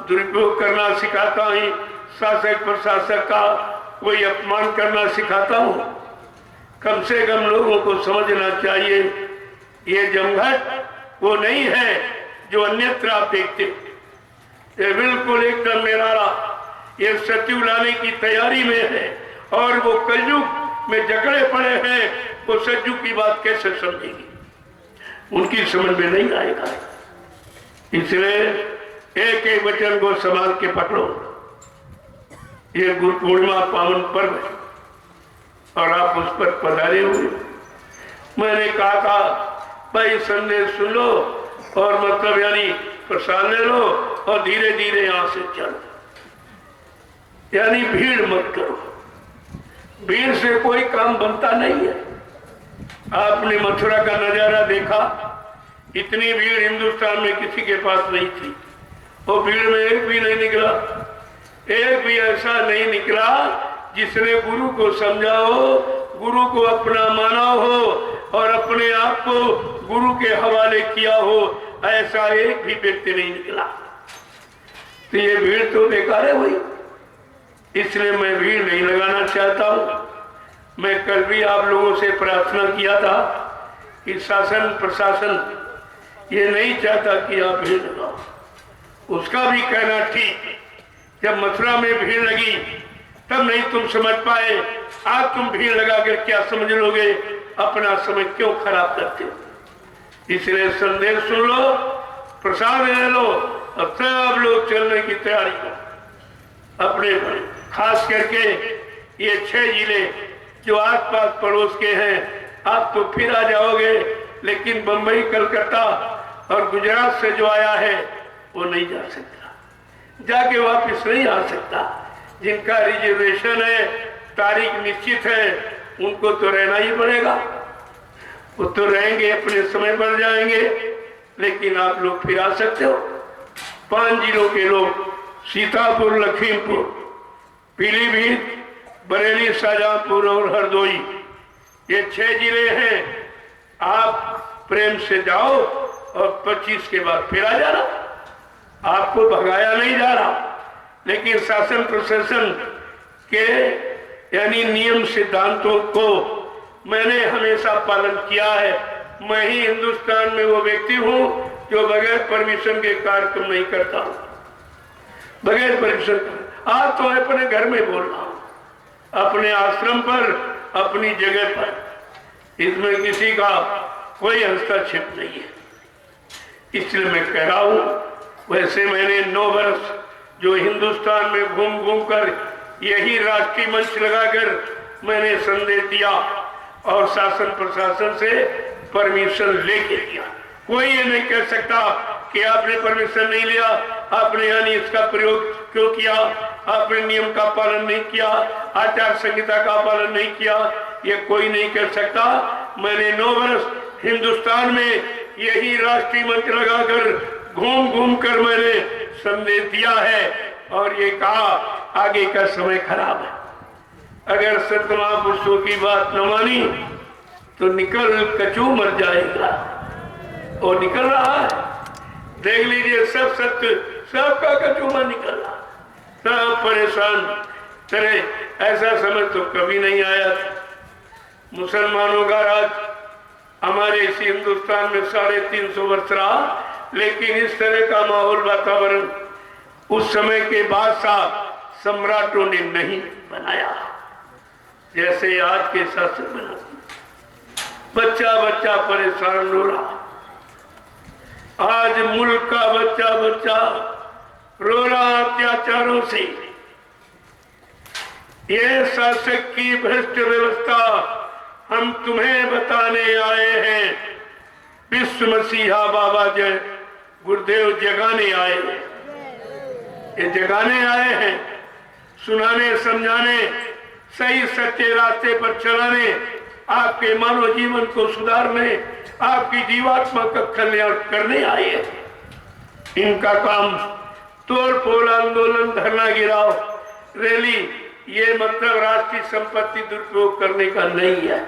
C: दुरुपयोग करना सिखाता हूँ? शासक प्रशासक का कोई अपमान करना सिखाता हूँ? कम से कम लोगों को समझना चाहिए ये जमघट वो नहीं है जो अन्यत्र आप देखते। ये बिल्कुल एकदम निराला, ये सत्यु लाने की तैयारी में है और वो कलयुग में जकड़े पड़े हैं। वो सत्यु की बात कैसे समझेगी? उनकी समझ में नहीं आएगा। इसलिए एक एक वचन को संभाल के पकड़ो। ये गुरु पूर्णिमा पावन पर्व है और आप उस पर पधारे हुए। मैंने कहा था भाई संदेश सुन लो और मतलब यानी प्रसाद ले लो और धीरे धीरे यहां से चलो, यानी भीड़ मत करो। भीड़ से कोई काम बनता नहीं है। आपने मथुरा का नजारा देखा, इतनी भीड़ हिंदुस्तान में किसी के पास नहीं थी। वो भीड़ में एक भी नहीं निकला, एक भी ऐसा नहीं निकला जिसने गुरु को समझा हो, गुरु को अपना माना हो और अपने आप को गुरु के हवाले किया हो। ऐसा एक भी व्यक्ति नहीं निकला। तो ये भीड़ तो बेकार है हुई। इसलिए मैं भीड़ नहीं लगाना चाहता हूं। मैं कल भी आप लोगों से प्रार्थना किया था कि शासन प्रशासन ये नहीं चाहता कि आप भीड़ लगाओ। उसका भी कहना ठीक। जब मथुरा में भीड़ लगी तब नहीं तुम समझ पाए, आज तुम भीड़ लगा कर क्या समझ लोगे? अपना समय क्यों खराब करते हो? इसलिए संदेश सुन लो, प्रसाद ले लो और सब लोग चलने की तैयारी करो। अपने खास करके ये 6 जिले जो आसपास पड़ोस के हैं, आप तो फिर आ जाओगे, लेकिन बंबई, कलकत्ता और गुजरात से जो आया है वो नहीं जा सकता, जाके वापस नहीं आ सकता। जिनका रिजर्वेशन है, तारीख निश्चित है, उनको तो रहना ही पड़ेगा। वो तो रहेंगे, अपने समय पर जाएंगे। लेकिन आप लोग फिरा सकते हो। 5 जिलों के लोग, सीतापुर, लखीमपुर, पीलीभीत, बरेली, शाहजहांपुर और हरदोई, ये 6 जिले हैं। आप प्रेम से जाओ और 25 के बाद फिर आ जाना। आपको भगाया नहीं जा रहा, लेकिन शासन प्रशासन के यानी नियम सिद्धांतों को मैंने हमेशा पालन किया है। मैं ही हिंदुस्तान में वो व्यक्ति हूं जो बगैर परमिशन के कार्यक्रम नहीं करता हूं, बगैर परमिशन। आज तो मैं अपने घर में बोल रहा हूं, अपने आश्रम पर, अपनी जगह पर, इसमें किसी का कोई हस्तक्षेप नहीं है। इसलिए मैं कह रहा हूं, वैसे मैंने 9 वर्ष जो हिंदुस्तान में घूम घूम कर यही राष्ट्रीय मंच लगाकर मैंने संदेश दिया और शासन प्रशासन से परमिशन लेके दिया। कोई ये नहीं कह सकता कि आपने परमिशन नहीं लिया, आपने यानी इसका प्रयोग क्यों किया, आपने नियम का पालन नहीं किया, आचार संहिता का पालन नहीं किया, ये कोई नहीं कह सकता। मैंने 9 वर्ष हिंदुस्तान में यही राष्ट्रीय मंच लगाकर घूम घूम कर मैंने संदेश दिया है और ये कहा आगे का समय खराब है। अगर संत महापुरुषों की बात न मानी तो निकल कचू मर जाएगा, और निकल रहा है। देख लीजिए, सब सत्य, सबका कचूमर निकल रहा, सब परेशान करे। ऐसा समय तो कभी नहीं आया। मुसलमानों का राज हमारे इस हिंदुस्तान में 350 वर्ष रहा, लेकिन इस तरह का माहौल, वातावरण उस समय के बादशाह सम्राटों ने नहीं बनाया जैसे आज के शासक बनाते। बच्चा बच्चा परेशान हो रहा, आज मुल्क का बच्चा बच्चा रो रहा अत्याचारों से। ये शासक की भ्रष्ट व्यवस्था हम तुम्हें बताने आए हैं। विश्व मसीहा बाबा जय गुरुदेव जगाने आए हैं, ये जगाने आए हैं, सुनाने, समझाने, सही सच्चे रास्ते पर चलाने, आपके मानव जीवन को सुधारने, आपकी जीवात्मा का कल्याण करने आए हैं। इनका काम तोड़ फोड़, आंदोलन, धरना गिराव, रैली, ये मतलब राष्ट्रीय संपत्ति दुरुपयोग करने का नहीं है।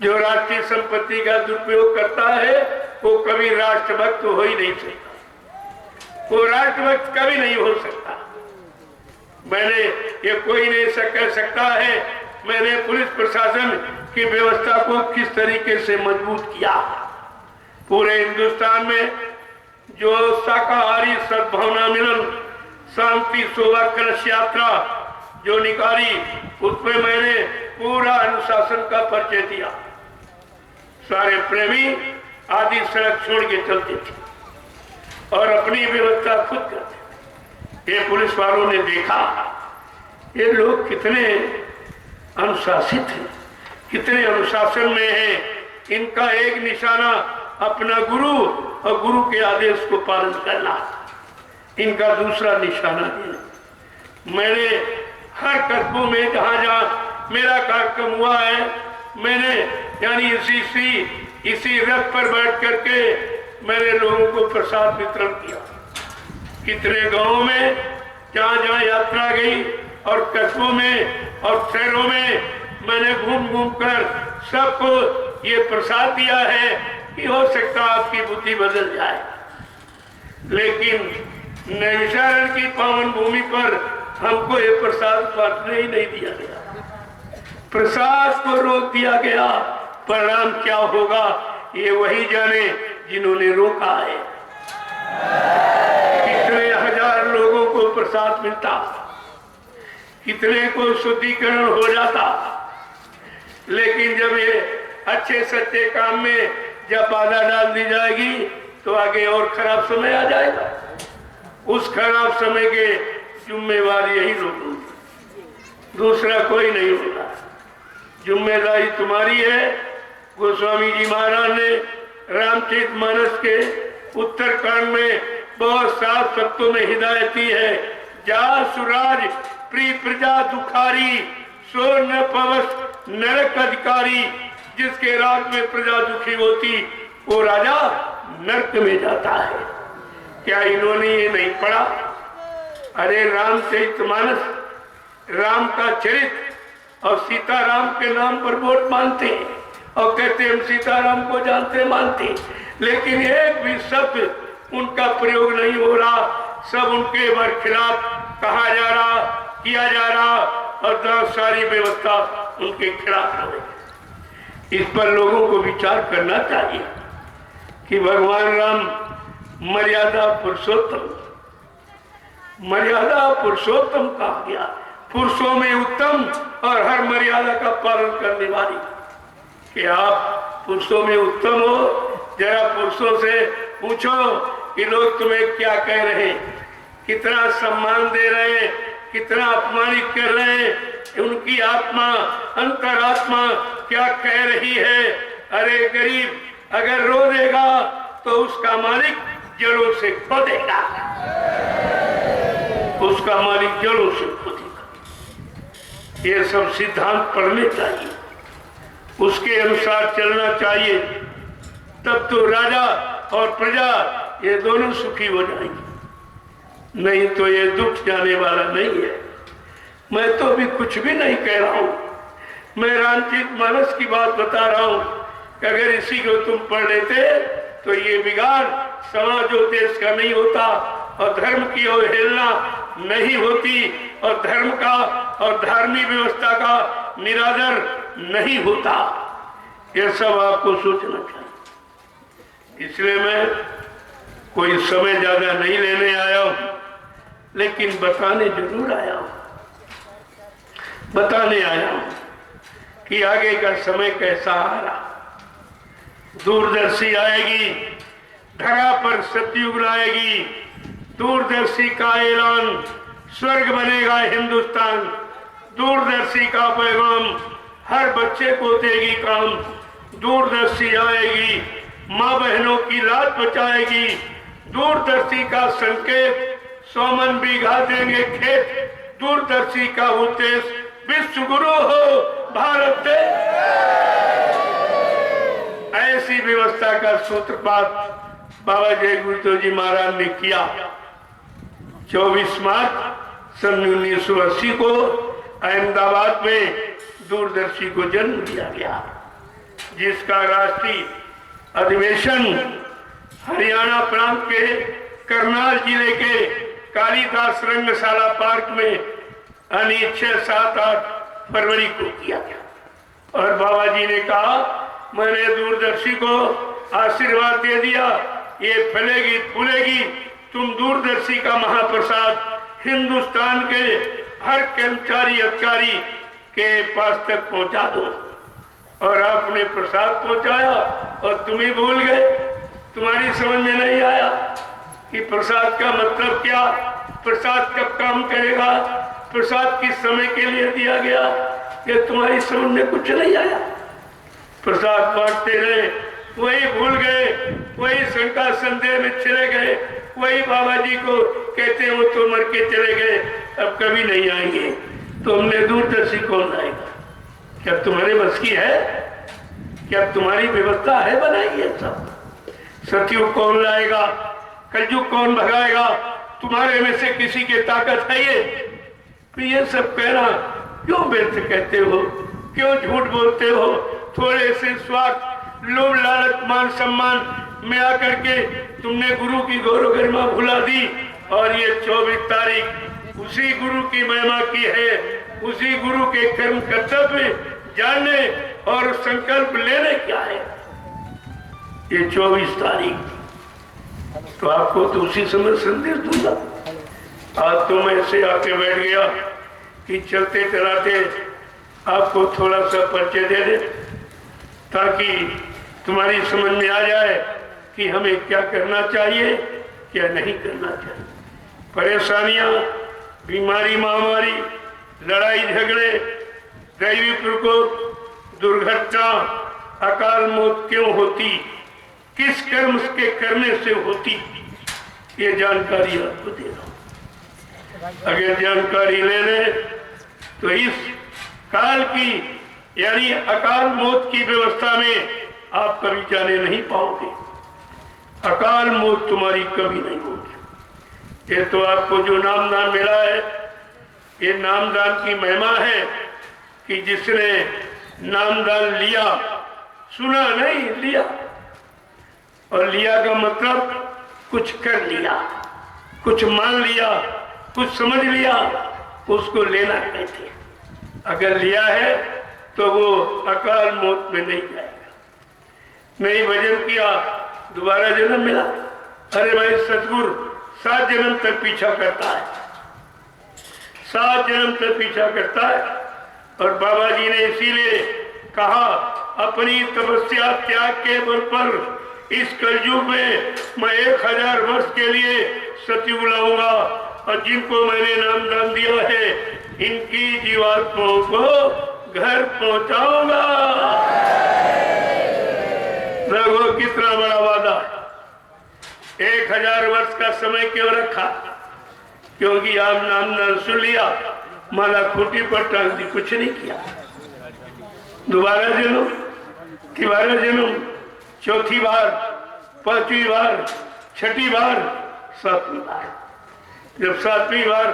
C: जो राष्ट्रीय संपत्ति का दुरुपयोग करता है वो कभी राष्ट्रभक्त हो ही नहीं सकता, वो राष्ट्रभक्त कभी नहीं हो सकता। मैंने ये कोई नहीं कह सकता है मैंने पुलिस प्रशासन की व्यवस्था को किस तरीके से मजबूत किया। पूरे हिंदुस्तान में जो शाकाहारी सद्भावना मिलन शांति शोभा कलश यात्रा जो निकाली, उसमें मैंने पूरा अनुशासन का परिचय दिया। सारे प्रेमी आदि सड़क छोड़ के चलते थे और अपनी व्यवस्था खुद करते। ये पुलिस वालों ने देखा ये लोग कितने अनुशासित हैं, कितने अनुशासन में हैं। इनका एक निशाना अपना गुरु और गुरु के आदेश को पालन करना, इनका दूसरा निशाना है। मैंने हर कस्बों में जहां जहां मेरा कार्यक्रम हुआ है, मैंने यानी इसी रथ पर बैठ करके मैंने लोगों को प्रसाद वितरण किया। कितने गांवों में जहां जहां यात्रा गई और कस्बों में और शहरों में मैंने घूम घूम कर सबको ये प्रसाद दिया है कि हो सकता आपकी बुद्धि बदल जाए। लेकिन नैमिषारण्य की पावन भूमि पर हमको ये प्रसाद बांटने ही नहीं दिया गया, प्रसाद को रोक दिया गया। परिणाम क्या होगा ये वही जाने जिन्होंने रोका है। कितने हजार लोगों को प्रसाद मिलता, कितने को शुद्धिकरण हो जाता, लेकिन जब ये अच्छे सच्चे काम में जब बाधा डाल दी जाएगी तो आगे और खराब समय आ जाएगा। उस खराब समय के जिम्मेवार यही लोग होंगे, दूसरा कोई नहीं होगा। जिम्मेदारी तुम्हारी है। गोस्वामी जी महाराज ने रामचरितमानस के उत्तरकांड में बहुत साफ शब्दों में हिदायत दी है। जा सुराज प्रिय प्रजा दुखारी, सो न पवस नरक अधिकारी। जिसके राज में प्रजा दुखी होती वो राजा नर्क में जाता है। क्या इन्होंने ये नहीं पढ़ा? अरे रामचरितमानस, राम का चरित्र, और सीताराम के नाम पर वोट मांगते हैं और कहते हम सीताराम को जानते मानते, लेकिन एक भी शब्द उनका प्रयोग नहीं हो रहा। सब उनके बरखिलाफ कहा जा रहा, किया जा रहा, और सारी व्यवस्था उनके खिलाफ है। इस पर लोगों को विचार करना चाहिए कि भगवान राम मर्यादा पुरुषोत्तम, मर्यादा पुरुषोत्तम कहा गया, पुरुषों में उत्तम और हर मर्यादा का पालन करने वाली। कि आप पुरुषों में उत्तम हो, जरा पुरुषों से पूछो कि लोग तुम्हें क्या कह रहे हैं, कितना सम्मान दे रहे हैं, कितना अपमानित कर रहे हैं, उनकी आत्मा, अंतरात्मा क्या कह रही है। अरे गरीब अगर रो देगा तो उसका मालिक जड़ों से खोदेगा, उसका मालिक जड़ों से खोदेगा। ये सब सिद्धांत पढ़ने चाहिए, उसके अनुसार चलना चाहिए, तब तो राजा और प्रजा ये दोनों सुखी हो जाएंगे, नहीं तो ये दुख जाने वाला नहीं है। मैं तो अभी कुछ भी नहीं कह रहा हूं, मैं रामचरितमानस की बात बता रहा हूं कि अगर इसी को तुम पढ़ लेते तो ये बिगाड़ समाज और देश का नहीं होता, और धर्म की अवहेलना नहीं होती, और धर्म का और धार्मिक व्यवस्था का निरादर नहीं होता। ये सब आपको सोचना चाहिए। इसलिए मैं कोई समय ज्यादा नहीं लेने आया हूं, लेकिन बताने जरूर आया हूं, बताने आया हूं कि आगे का समय कैसा आ रहा। दूरदर्शी आएगी, धरा पर सतयुग लाएगी, दूरदर्शी का ऐलान, स्वर्ग बनेगा हिंदुस्तान, दूरदर्शी का पैगाम हर बच्चे को देगी काम, दूरदर्शी आएगी, माँ बहनों की लाज बचाएगी, दूरदर्शी का संकेत 100 मन बीघा देंगे खेत, दूरदर्शी का उद्देश्य विश्व गुरु हो भारत देश। ऐसी व्यवस्था का सूत्रपात बाबा जय गुरुदेव जी महाराज ने किया। 24 मार्च सन 1980 को अहमदाबाद में दूरदर्शी को जन्म दिया गया, जिसका राष्ट्रीय अधिवेशन हरियाणा प्रांत के करनाल जिले के कालिदास रंगशाला पार्क में 6, 7, 8 फरवरी को किया गया। और बाबा जी ने कहा मैंने दूरदर्शी को आशीर्वाद दे दिया, ये फैलेगी फूलेगी, तुम दूरदर्शी का महाप्रसाद हिंदुस्तान के हर कर्मचारी अधिकारी के पास तक पहुंचा दो। और आपने प्रसाद पहुंचाया और तुम ही भूल गए, तुम्हारी समझ में नहीं आया कि प्रसाद का मतलब क्या, प्रसाद कब काम करेगा, प्रसाद किस समय के लिए दिया गया, ये तुम्हारी समझ में कुछ नहीं आया। प्रसाद बांटते रहे, वही भूल गए, वही शंका संदेह में चले गए, वही बाबा जी को कहते वो तो मर के चले गए, अब कभी नहीं आएंगे। तो हमने दूरदर्शी कौन आएगा? क्या तुम्हारे बस की है? क्या तुम्हारी व्यवस्था है बनाई है? सब सतयुग कौन लाएगा? कलयुग कौन भगाएगा? तुम्हारे में से किसी की ताकत है ये सब कहना क्यों व्यर्थ कहते हो? क्यों झूठ बोलते हो? थोड़े से स्वार्थ, लोभ, लालच, मान सम्मान में आकर के तुमने गुरु की गौरव गरिमा भुला दी। और ये 24 तारीख उसी गुरु की महिमा की है, उसी गुरु के कर्म कर्तव्य जानने और संकल्प लेने क्या है। ये 24 तारीख तो आपको तो उसी समय संदेश दूंगा। आज तो मैं ऐसे आके बैठ गया कि चलते चलाते आपको थोड़ा सा परिचय दे दे, ताकि तुम्हारी समझ में आ जाए कि हमें क्या करना चाहिए, क्या नहीं करना चाहिए। परेशानियां, बीमारी, महामारी, लड़ाई झगड़े, दैवी प्रकोप, दुर्घटना, अकाल मौत क्यों होती, किस कर्म के करने से होती, ये जानकारी आपको दे रहा हूं। अगर जानकारी ले ले तो इस काल की यानी अकाल मौत की व्यवस्था में आप कभी जाने नहीं पाओगे। अकाल मौत तुम्हारी कभी नहीं होगी। ये तो आपको जो नामदान मिला है, ये नामदान की महिमा है कि जिसने नामदान लिया, सुना नहीं, लिया। और लिया का मतलब कुछ कर लिया, कुछ मान लिया, कुछ समझ लिया, उसको लेना कहते हैं। अगर लिया है तो वो अकाल मौत में नहीं जाएगा। नहीं भजन किया, दोबारा जन्म मिला। अरे भाई, सतगुरु 7 जन्म तक पीछा करता है, 7 जन्म तक पीछा करता है। और बाबा जी ने इसीलिए कहा, अपनी तपस्या त्याग के बल पर इस कलयुग में मैं 1000 वर्ष के लिए सतयुग लाऊंगा, और जिनको मैंने नामदान दिया है इनकी जीवात्माओं को घर पहुंचाऊंगा। देखो कितना बड़ा वादा है। 1000 वर्ष का समय क्यों रखा? क्योंकि आप नामदान सुन लिया, माला खूंटी पर टांग दी, कुछ नहीं किया। दोबारा जन्म, तिबारा जन्म, चौथी बार, 5वीं बार, 6ठी बार, 7वीं बार। जब 7वीं बार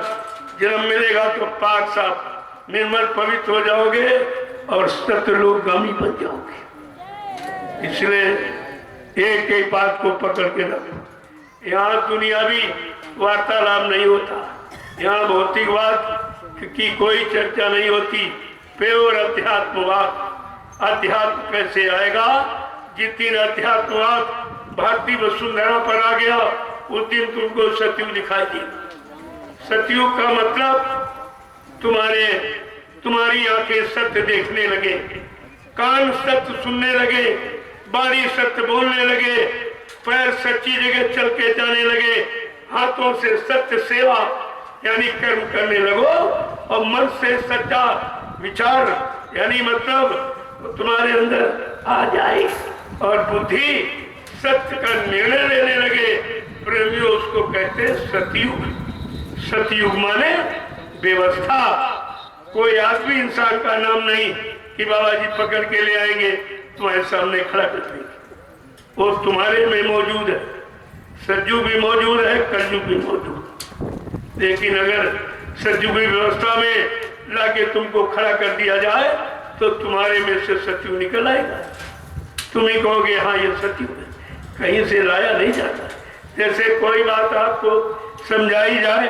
C: जन्म मिलेगा तो पाक साफ निर्मल पवित्र हो जाओगे और सतलोकगामी बन जाओगे। इसलिए एक एक बात को पकड़ के रखो। यहाँ दुनियावी वार्तालाप नहीं होता, यहाँ भौतिकवाद की कोई चर्चा नहीं होती। प्योर अध्यात्मवाद। अध्यात्म कैसे आएगा? जिस दिन अध्यात्मवाद भारतीय वसुंधरा पर आ गया, उस दिन तुमको सतयुग दिखाई देगा। सतयुग का मतलब तुम्हारी आंखें सत्य देखने लगे, कान सत्य सुनने लगे, बारी सत्य बोलने लगे, पैर सच्ची जगह चल के जाने लगे, हाथों से सत्य सेवा यानी कर्म करने लगो, और मन से सच्चा विचार यानी मतलब तुम्हारे अंदर आ जाए, और बुद्धि सत्य का निर्णय लेने लगे। प्रेमियों, उसको कहते हैं सतयुग। सतयुग माने व्यवस्था। कोई आदमी इंसान का नाम नहीं कि बाबा जी पकड़ के ले आएंगे तुम्हारे सामने खड़ा कर देंगे। वो तुम्हारे में मौजूद है। सतयुग भी मौजूद है, कलयुग भी मौजूद। लेकिन अगर सतयुगी व्यवस्था में लाके तुमको खड़ा कर दिया जाए तो तुम्हारे में से सतयुग निकल आएगा। तुम ही कहोगे हाँ ये सतयुग है, कहीं से लाया नहीं जाता। जैसे कोई बात आपको समझाई जाए,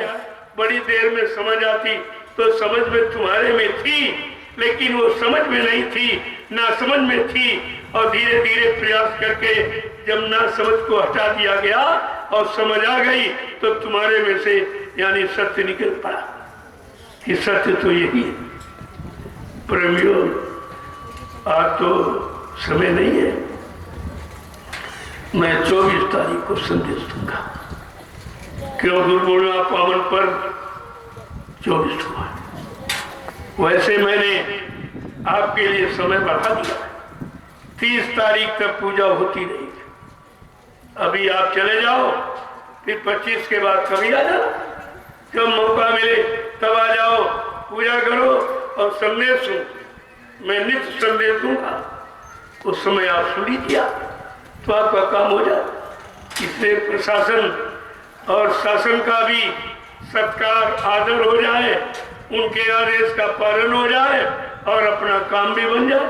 C: बड़ी देर में समझ आती तो समझ में तुम्हारे में थी, लेकिन वो समझ में नहीं थी, ना समझ में थी, और धीरे धीरे प्रयास करके जब ना समझ को हटा दिया गया और समझ आ गई तो तुम्हारे में से यानी सत्य निकल पड़ा कि सत्य तो यही है। प्रेमियों, आज तो समय नहीं है, मैं 24 तारीख को संदेश दूंगा। क्यों? गुरु पूर्णिमा पावन पर 24 को है। वैसे मैंने आपके लिए समय बढ़ा दिया, 30 तारीख तक पूजा होती रहेगी। अभी आप चले जाओ, फिर 25 के बाद कभी आ जाओ, जब मौका मिले तब आ जाओ, पूजा करो और संदेश सुनो। मैं नित्य संदेश दूंगा, उस समय आप सुन लीजिए तो आपका काम हो जाए। इसलिए प्रशासन और शासन का भी सत्कार आदर हो जाए, उनके आदेश का पालन हो जाए और अपना काम भी बन जाए।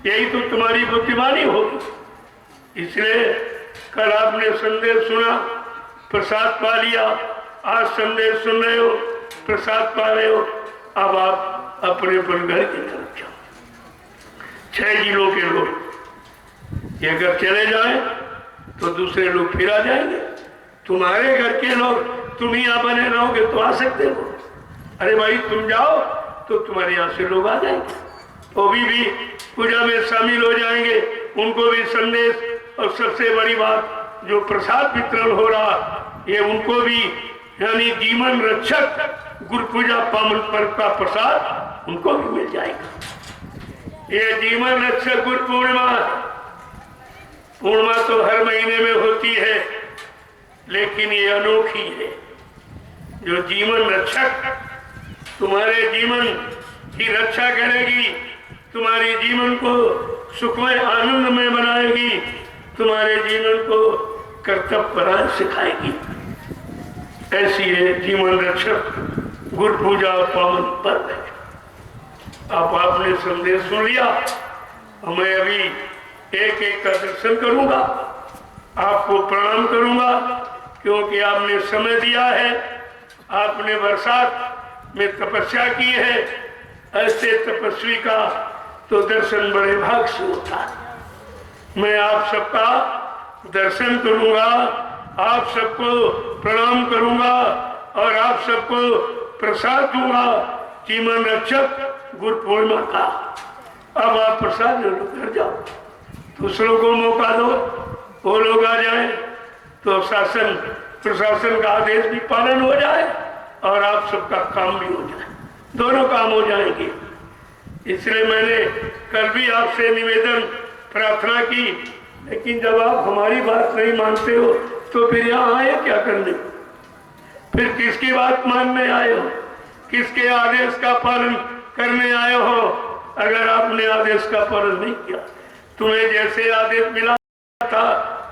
C: यही तो तुम्हारी बुद्धिमानी होगी। इसलिए कल आपने संदेश सुना, प्रसाद पा लिया, आज संदेश सुन रहे हो, प्रसाद पा रहे हो, अब आप अपने अपन घर की तरफ जाओ। 6 जिलों के लोग ये अगर चले जाए तो दूसरे लोग फिर आ जाएंगे। तुम्हारे घर के लोग तुम ही यहाँ बने रहोगे तो आ सकते हो। अरे भाई, तुम जाओ तो तुम्हारे यहाँ से लोग आ जाएंगे, वो भी पूजा में शामिल हो जाएंगे, उनको भी संदेश। और सबसे बड़ी बात, जो प्रसाद वितरण हो रहा, ये उनको भी यानी जीवन रक्षक गुरु पूजा पावन पर्व का प्रसाद उनको भी मिल जाएगा। ये जीवन रक्षक गुरु पूर्णिमा, पूर्णिमा तो हर महीने में होती है, लेकिन ये अनोखी है। जो जीवन रक्षक तुम्हारे जीवन की रक्षा करेगी, तुम्हारे जीवन को सुखमय आनंदमय बनाएगी, तुम्हारे जीवन को कर्तव्य परायण सिखाएगी। ऐसी है जीवन रक्षक गुरु पूजा पावन पर्व है। अब आपने संदेश सुन लिया, मैं अभी एक एक का दर्शन करूंगा, आपको प्रणाम करूंगा, क्योंकि आपने समय दिया है, आपने बरसात में तपस्या की है। ऐसे तपस्वी का तो दर्शन बड़े भाग से होता है। मैं आप सबका दर्शन करूंगा, आप सबको प्रणाम करूंगा और आप सबको प्रसाद दूंगा जीवन रक्षक गुरु पूर्णिमा का। अब आप प्रसाद ले लो, घर जाओ, दूसरों को मौका दो, वो लोग आ जाए तो शासन प्रशासन का आदेश भी पालन हो जाए और आप सबका काम भी हो जाए, दोनों काम हो जाएंगे। इसलिए मैंने कल भी आपसे निवेदन प्रार्थना की, लेकिन जब आप हमारी बात नहीं मानते हो तो फिर यहाँ आए क्या करने? फिर किसकी बात मानने आए हो? किसके आदेश का पालन करने आए हो? अगर आपने आदेश का पालन नहीं किया, तुम्हें जैसे आदेश मिला था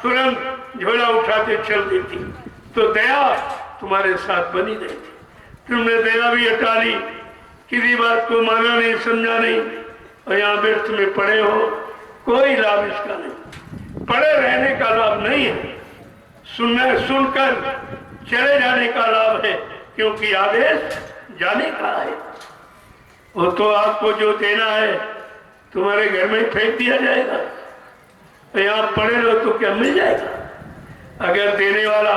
C: तुरंत झोला उठाते चल देती, तो दया तुम्हारे साथ बनी रहती। तुमने दया भी हटा ली, किसी बात को माना नहीं, समझा नहीं, और यहाँ व्यर्थ में पड़े हो। कोई लाभ इसका नहीं, पड़े रहने का लाभ नहीं है, सुनकर चले जाने का लाभ है, क्योंकि आदेश जाने का है। वो तो आपको जो देना है तुम्हारे घर में फेंक दिया जाएगा, यहाँ पड़े रहो तो क्या मिल जाएगा? अगर देने वाला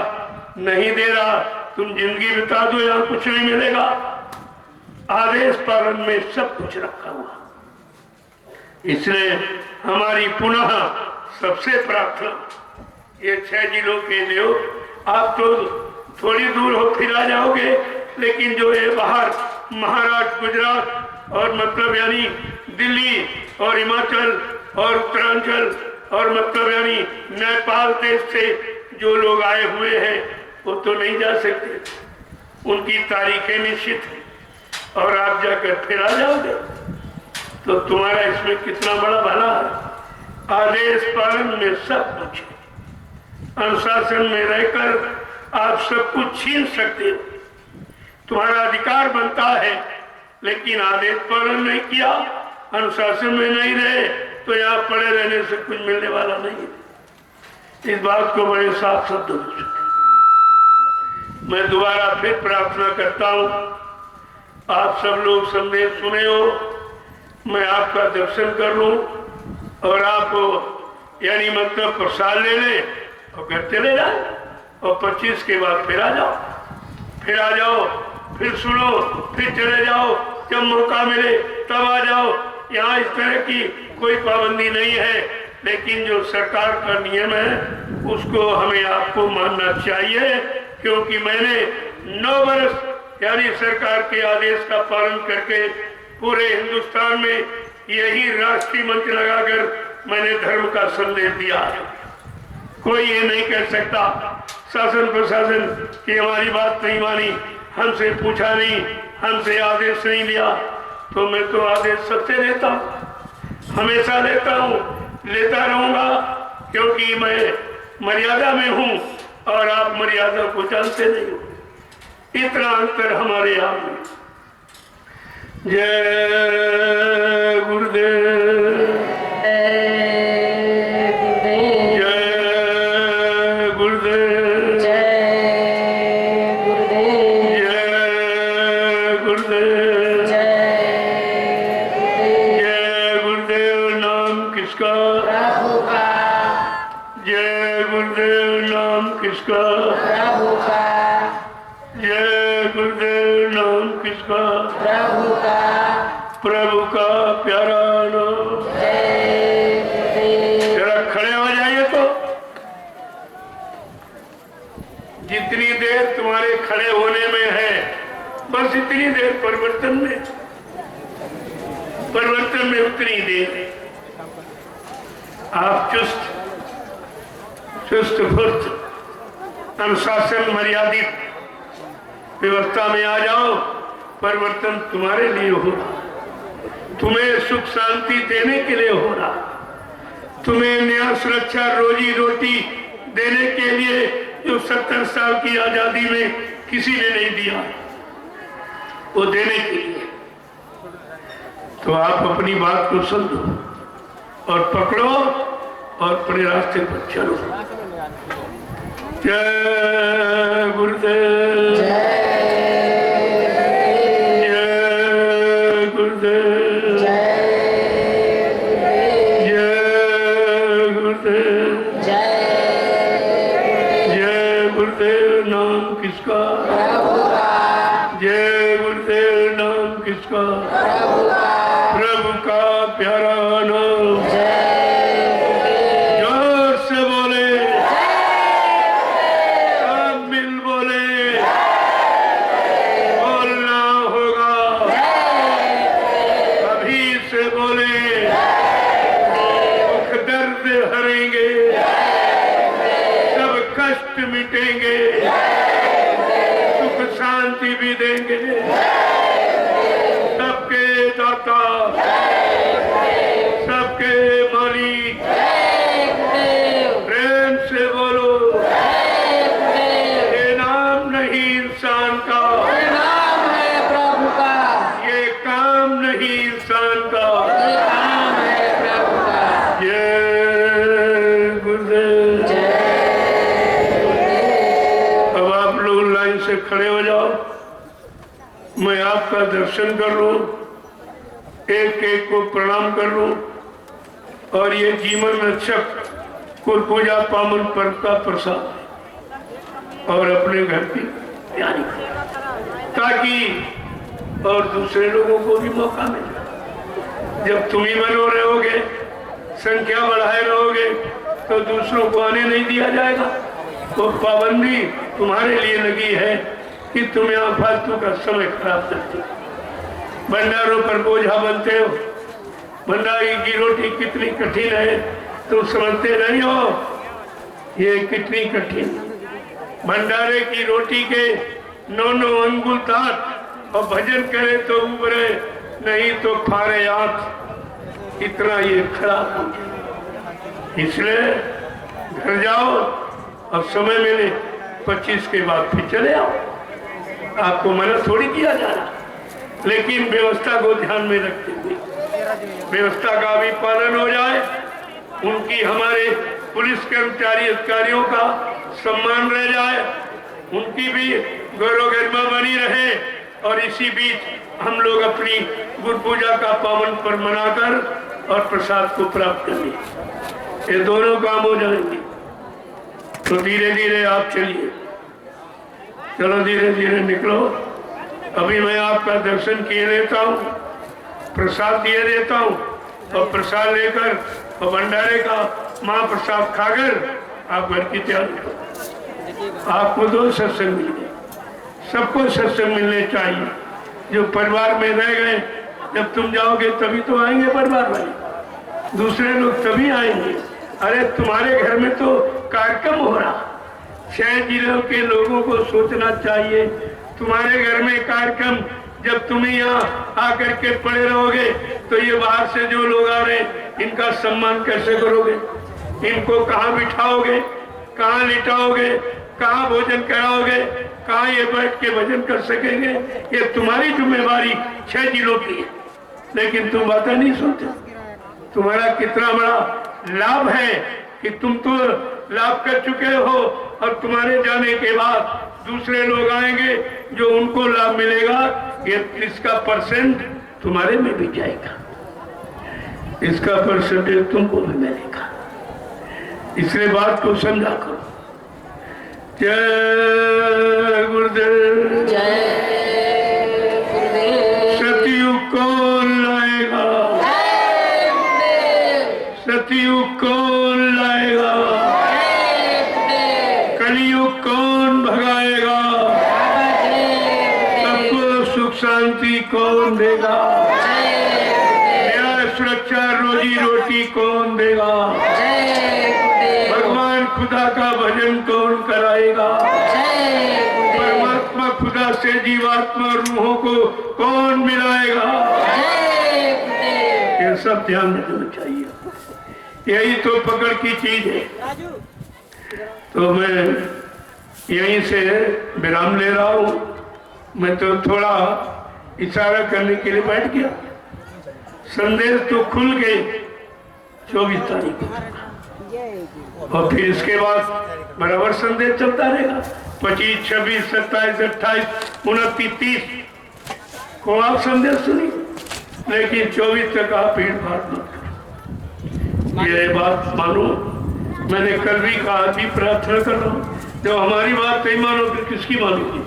C: नहीं दे रहा, तुम जिंदगी बिता दो, यहाँ कुछ नहीं मिलेगा। आदेश पालन में सब कुछ रखा हुआ। इसलिए हमारी पुनः सबसे प्रार्थना, ये 6 जिलों के लिए, आप तो थोड़ी दूर हो फिर आ जाओगे, लेकिन जो है बाहर महाराष्ट्र, गुजरात और मतलब यानी दिल्ली और हिमाचल और उत्तरांचल और मतलब यानी नेपाल देश से जो लोग आए हुए हैं वो तो नहीं जा सकते, उनकी तारीखें निश्चित है और आप जाकर फिर आ जाओगे, तो तुम्हारा इसमें कितना बड़ा भला है। आदेश पालन में सब कुछ है। अनुशासन में रहकर आप सब कुछ छीन सकते हो, तुम्हारा अधिकार बनता है, लेकिन आदेश पालन नहीं किया, अनुशासन में नहीं रहे, तो यहाँ पड़े रहने से कुछ मिलने वाला नहीं है। इस बात को बड़े साफ शब्दों में सुने। मैं दोबारा फिर प्रार्थना करता हूँ, आप सब लोग संदेश सुने हो, मैं आपका दर्शन कर लूं और आप यानी मतलब प्रसाद ले लें और घर चले जाए, और 25 के बाद फिर आ जाओ, फिर सुनो, फिर चले जाओ, जब मौका मिले तब आ जाओ। यहाँ इस तरह की कोई पाबंदी नहीं है, लेकिन जो सरकार का नियम है उसको हमें आपको मानना चाहिए, क्योंकि मैंने 9 वर्ष यानी सरकार के आदेश का पालन करके पूरे हिंदुस्तान में यही राष्ट्रीय मंच लगाकर मैंने धर्म का संदेश दिया है। कोई ये नहीं कह सकता शासन प्रशासन की हमारी बात नहीं मानी, हमसे पूछा नहीं, हमसे आदेश नहीं लिया। तो मैं तो आदेश सबसे लेता हूँ, हमेशा लेता हूँ, लेता रहूंगा, क्योंकि मैं मर्यादा में हूँ और आप मर्यादा को जानते नहीं हो। इतना अंतर हमारे यहाँ में। जय गुरुदेव, जय गुरुदेव,
B: जय गुरुदेव,
C: जय गुरुदेव, जय गुरुदेव। नाम किसका?
B: प्रभु का,
C: जय गुरुदेव। नाम किसका?
B: प्रभु का,
C: जय गुरुदेव। नाम किसका?
B: प्रभु का,
C: प्रभु का प्यारा नाम।
B: जय गुरुदेव।
C: जरा खड़े हो जाइए। तो जितनी देर तुम्हारे खड़े होने में है, बस इतनी देर परिवर्तन में उतनी देर आप चुस्त फुर्त अनुशासन मर्यादित व्यवस्था में आ जाओ। परिवर्तन तुम्हारे लिए हो रहा, तुम्हें सुख शांति देने के लिए हो रहा, तुम्हें न्याय सुरक्षा रोजी रोटी देने के लिए जो 70 साल की आजादी में किसी ने नहीं दिया, वो देने के लिए। तो आप अपनी बात को समझो और पकड़ो और अपने रास्ते पर चलो। जय गुरुदेव, जय गुरुदेव, जय गुरुदेव, जय गुरुदेव। नाम किसका? जय गुरुदेव। नाम किसका? प्रभु का प्यारा नाम। जोर से बोले, सब मिल बोले, बोलना होगा। अभी से बोले, दुख दर्द हरेंगे, सब कष्ट मिटेंगे, सुख शांति भी देंगे। सबके दाता, सबके मालिक, प्रेम से बोलो। ये नाम नहीं इंसान का,
B: ये नाम है प्रभु का,
C: ये काम नहीं इंसान का।
B: ये काम है प्रभु का।
C: जय गुरुदेव। अब आप लोग लाइन से खड़े हो जाओ, मैं आपका दर्शन कर लूं, एक एक को प्रणाम कर लूं और ये जीवन रक्षक कुरपूजा पावन पर्व का प्रसाद और अपने घर की तैयारी, ताकि और दूसरे लोगों को भी मौका मिले। जब तुम ही बनो रहोगे, संख्या बढ़ाए रहोगे, तो दूसरों को आने नहीं दिया जाएगा। तो पाबंदी तुम्हारे लिए लगी है कि तुम यहाँ फालतू का समय खराब करते हो, भंडारों पर बोझा बनते हो। भंडारी की रोटी कितनी कठिन है तुम समझते नहीं हो, ये कितनी कठिन। भंडारे की रोटी के 9 अंगुल दांत और भजन करे तो उबरे, नहीं तो फारे आंख, इतना ये खराब हो। इसलिए घर जाओ और समय मिले 25 के बाद फिर चले आओ। आपको मना थोड़ी किया जा रहा, लेकिन व्यवस्था को ध्यान में रखते हुए व्यवस्था का भी पालन हो जाए, उनकी हमारे पुलिस कर्मचारी अधिकारियों का सम्मान रह जाए, उनकी भी गौरव गरिमा बनी रहे, और इसी बीच हम लोग अपनी गुरु पूजा का पावन पर्व मनाकर और प्रसाद को प्राप्त कर लें। ये दोनों काम हो जाएंगे। तो धीरे धीरे आप चलिए, चलो धीरे धीरे निकलो। अभी मैं आपका दर्शन किए देता हूँ, प्रसाद दिए देता हूँ, और प्रसाद लेकर और भंडारे का महाप्रसाद खाकर आप घर की तैयारी करो। आपको 2 सत्संग मिल गए, सबको सत्संग मिलने चाहिए। जो परिवार में रह गए, जब तुम जाओगे तभी तो आएंगे परिवार वाले, दूसरे लोग तभी आएंगे। अरे तुम्हारे घर में तो कार्यक्रम हो रहा, 6 जिलों के लोगों को सोचना चाहिए। तुम्हारे घर में कार्यक्रम, जब तुम यहाँ आकर के पड़े रहोगे तो ये बाहर से जो लोग आ रहे हैं, इनका सम्मान कैसे करोगे? इनको कहाँ बिठाओगे, कहाँ लिटाओगे, कहाँ भोजन कराओगे, कहाँ ये बैठ के भजन कर सकेंगे? ये तुम्हारी जिम्मेवारी 6 जिलों की है, लेकिन तुम बातें नहीं सुनते। तुम्हारा कितना बड़ा लाभ है कि तुम तो लाभ कर चुके हो, और तुम्हारे जाने के बाद दूसरे लोग आएंगे, जो उनको लाभ मिलेगा, ये इसका परसेंट तुम्हारे में भी जाएगा, इसका परसेंटेज तुमको भी मिलेगा। इसलिए बात को समझा करो। जय गुरुदेव।
B: जय गुरुदेव।
C: सतयुग कौन लाएगा?
B: जय गुरुदेव।
C: सतयुग कौन लाएगा?
B: जय गुरुदेव।
C: कलयुग कौन भगाएगा?
B: बाबा जय गुरुदेव।
C: सबको सुख शांति कौन देगा?
B: जय गुरुदेव।
C: न्याय सुरक्षा रोजी रोटी कौन देगा?
B: जय गुरुदेव।
C: भगवान खुदा का भजन कौन कराएगा?
B: जय गुरुदेव।
C: परमात्मा खुदा से जीवात्मा रूहों को कौन मिलाएगा?
B: जय गुरुदेव।
C: ये सब ध्यान में देना चाहिए। यही तो पकड़ की चीज है। तो मैं यहीं से विराम ले रहा हूँ। मैं तो थोड़ा इशारा करने के लिए बैठ गया। संदेश तो खुल गए 24 तारीख को, और फिर इसके बाद बराबर संदेश चलता रहेगा। 25, 26, 27, 28, 29, 30 को आप संदेश सुनिए, लेकिन 24 तक आप भीड़ भाड़ मत करो। ये बात मानो। मैंने कल भी कहा, भी प्रार्थना कर रहा हूँ, जब हमारी बात नहीं मानोगे किसकी मानोगे?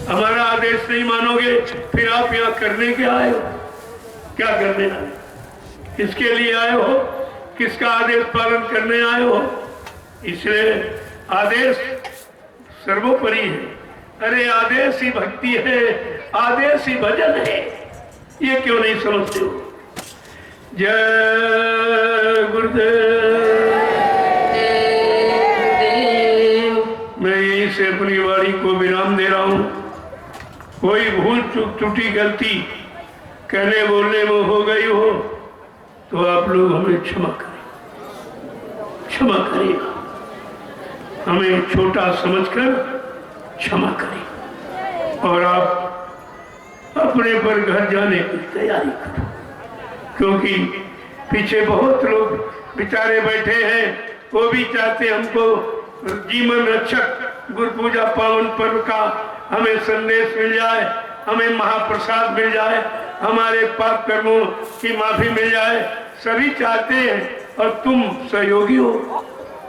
C: हमारा आदेश नहीं मानोगे, फिर आप यहाँ करने के आए हो? क्या करने आए? किसके लिए आए हो? किसका आदेश पालन करने आए हो? इसलिए आदेश सर्वोपरि है। अरे आदेश ही भक्ति है, आदेश ही भजन है। ये क्यों नहीं समझते हो? जय गुरुदेव। मैं यहीं से अपनी वाणी को विराम दे रहा हूँ। कोई भूल चूक त्रुटि गलती कहने बोलने में हो गई हो तो आप लोग हमें क्षमा करिएगा। हमें छोटा समझकर क्षमा करें, और आप अपने पर घर जाने की तैयारी करो, क्योंकि पीछे बहुत लोग बेचारे बैठे हैं। वो भी चाहते हमको जीवन रक्षक गुरु पूजा पावन पर्व का हमें संदेश मिल जाए, हमें महाप्रसाद मिल जाए, हमारे पाप कर्मों की माफी मिल जाए। सभी चाहते हैं, और तुम सहयोगी हो।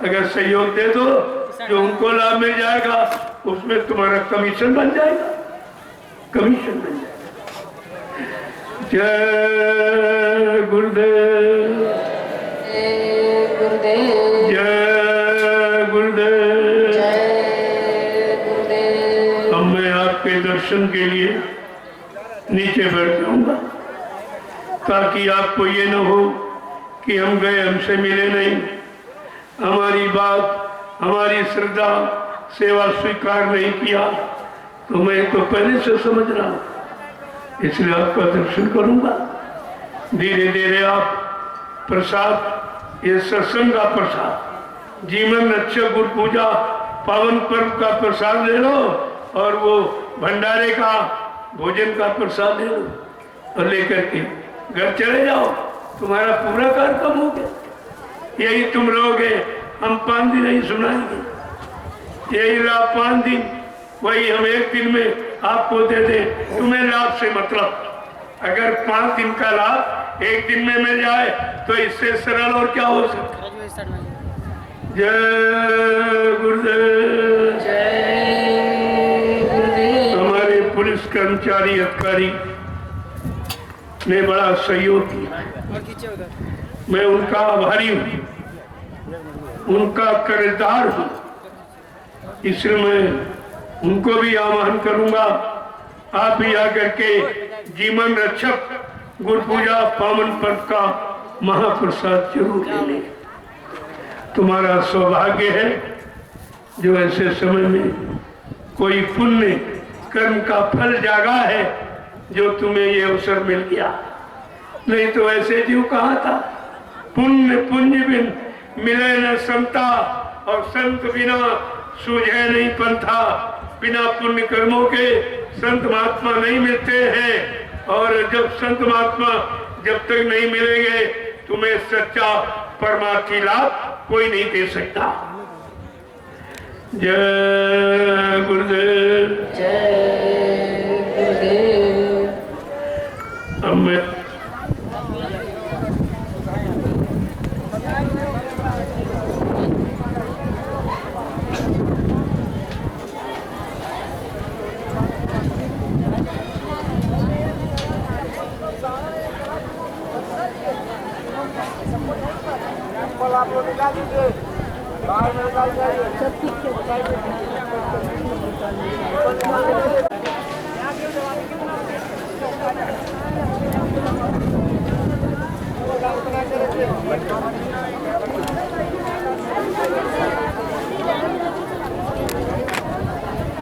C: अगर सहयोग दे दो, जो उनको लाभ मिल जाएगा उसमें तुम्हारा कमीशन बन जाएगा, कमीशन बन जाएगा। जय गुरुदेव,
B: जय गुरुदेव,
C: जय गुरुदेव। अब मैं आपके दर्शन के लिए नीचे बैठ जाऊंगा, ताकि आपको ये न हो कि हम गए, हमसे मिले नहीं, हमारी बात, हमारी श्रद्धा, सेवा स्वीकार नहीं किया। तो मैं तो पहले से समझ रहा हूँ, इसलिए आपका दर्शन करूंगा। धीरे धीरे आप प्रसाद, ये सत्संग का प्रसाद, जीवन रक्षक गुरु पूजा पावन पर्व का प्रसाद ले लो, और वो भंडारे का भोजन का प्रसाद ले लो, और लेकर के घर चले जाओ। तुम्हारा पूरा कार्यक्रम हो गया। यही तुम रहोगे, हम 5 दिन नहीं सुनाएंगे। यही लाभ 5 दिन, वही हम 1 दिन में आपको दे दे। तुम्हें लाभ से मतलब, अगर 5 दिन का लाभ 1 दिन में मिल जाए तो इससे सरल और क्या हो सकता है? जय गुरुदेव,
B: जय गुरुदेव।
C: हमारे पुलिस कर्मचारी अधिकारी ने बड़ा सहयोग किया, मैं उनका आभारी हूँ, उनका कर्जदार हूँ। इसलिए मैं उनको भी आह्वान करूंगा, आप भी आकर के जीवन रक्षक गुरु पूजा पावन पर्व का महाप्रसाद जरूर ले लें। तुम्हारा सौभाग्य है जो ऐसे समय में कोई पुण्य कर्म का फल जागा है, जो तुम्हें ये अवसर मिल गया। नहीं तो ऐसे जीव कहाँ था? पुण्य पुंज बिन मिले न समता, और संत बिना सूझे नहीं पंथा। बिना पुण्य कर्मों के संत महात्मा नहीं मिलते हैं, और जब संत महात्मा जब तक नहीं मिलेंगे, तुम्हें सच्चा परमार्थी लाभ कोई नहीं दे सकता। जय गुरुदेव,
B: जय गुरुदेव।
C: अब मैं
A: आप लोग निकाल दीजिए, बाहर में निकाल दीजिए।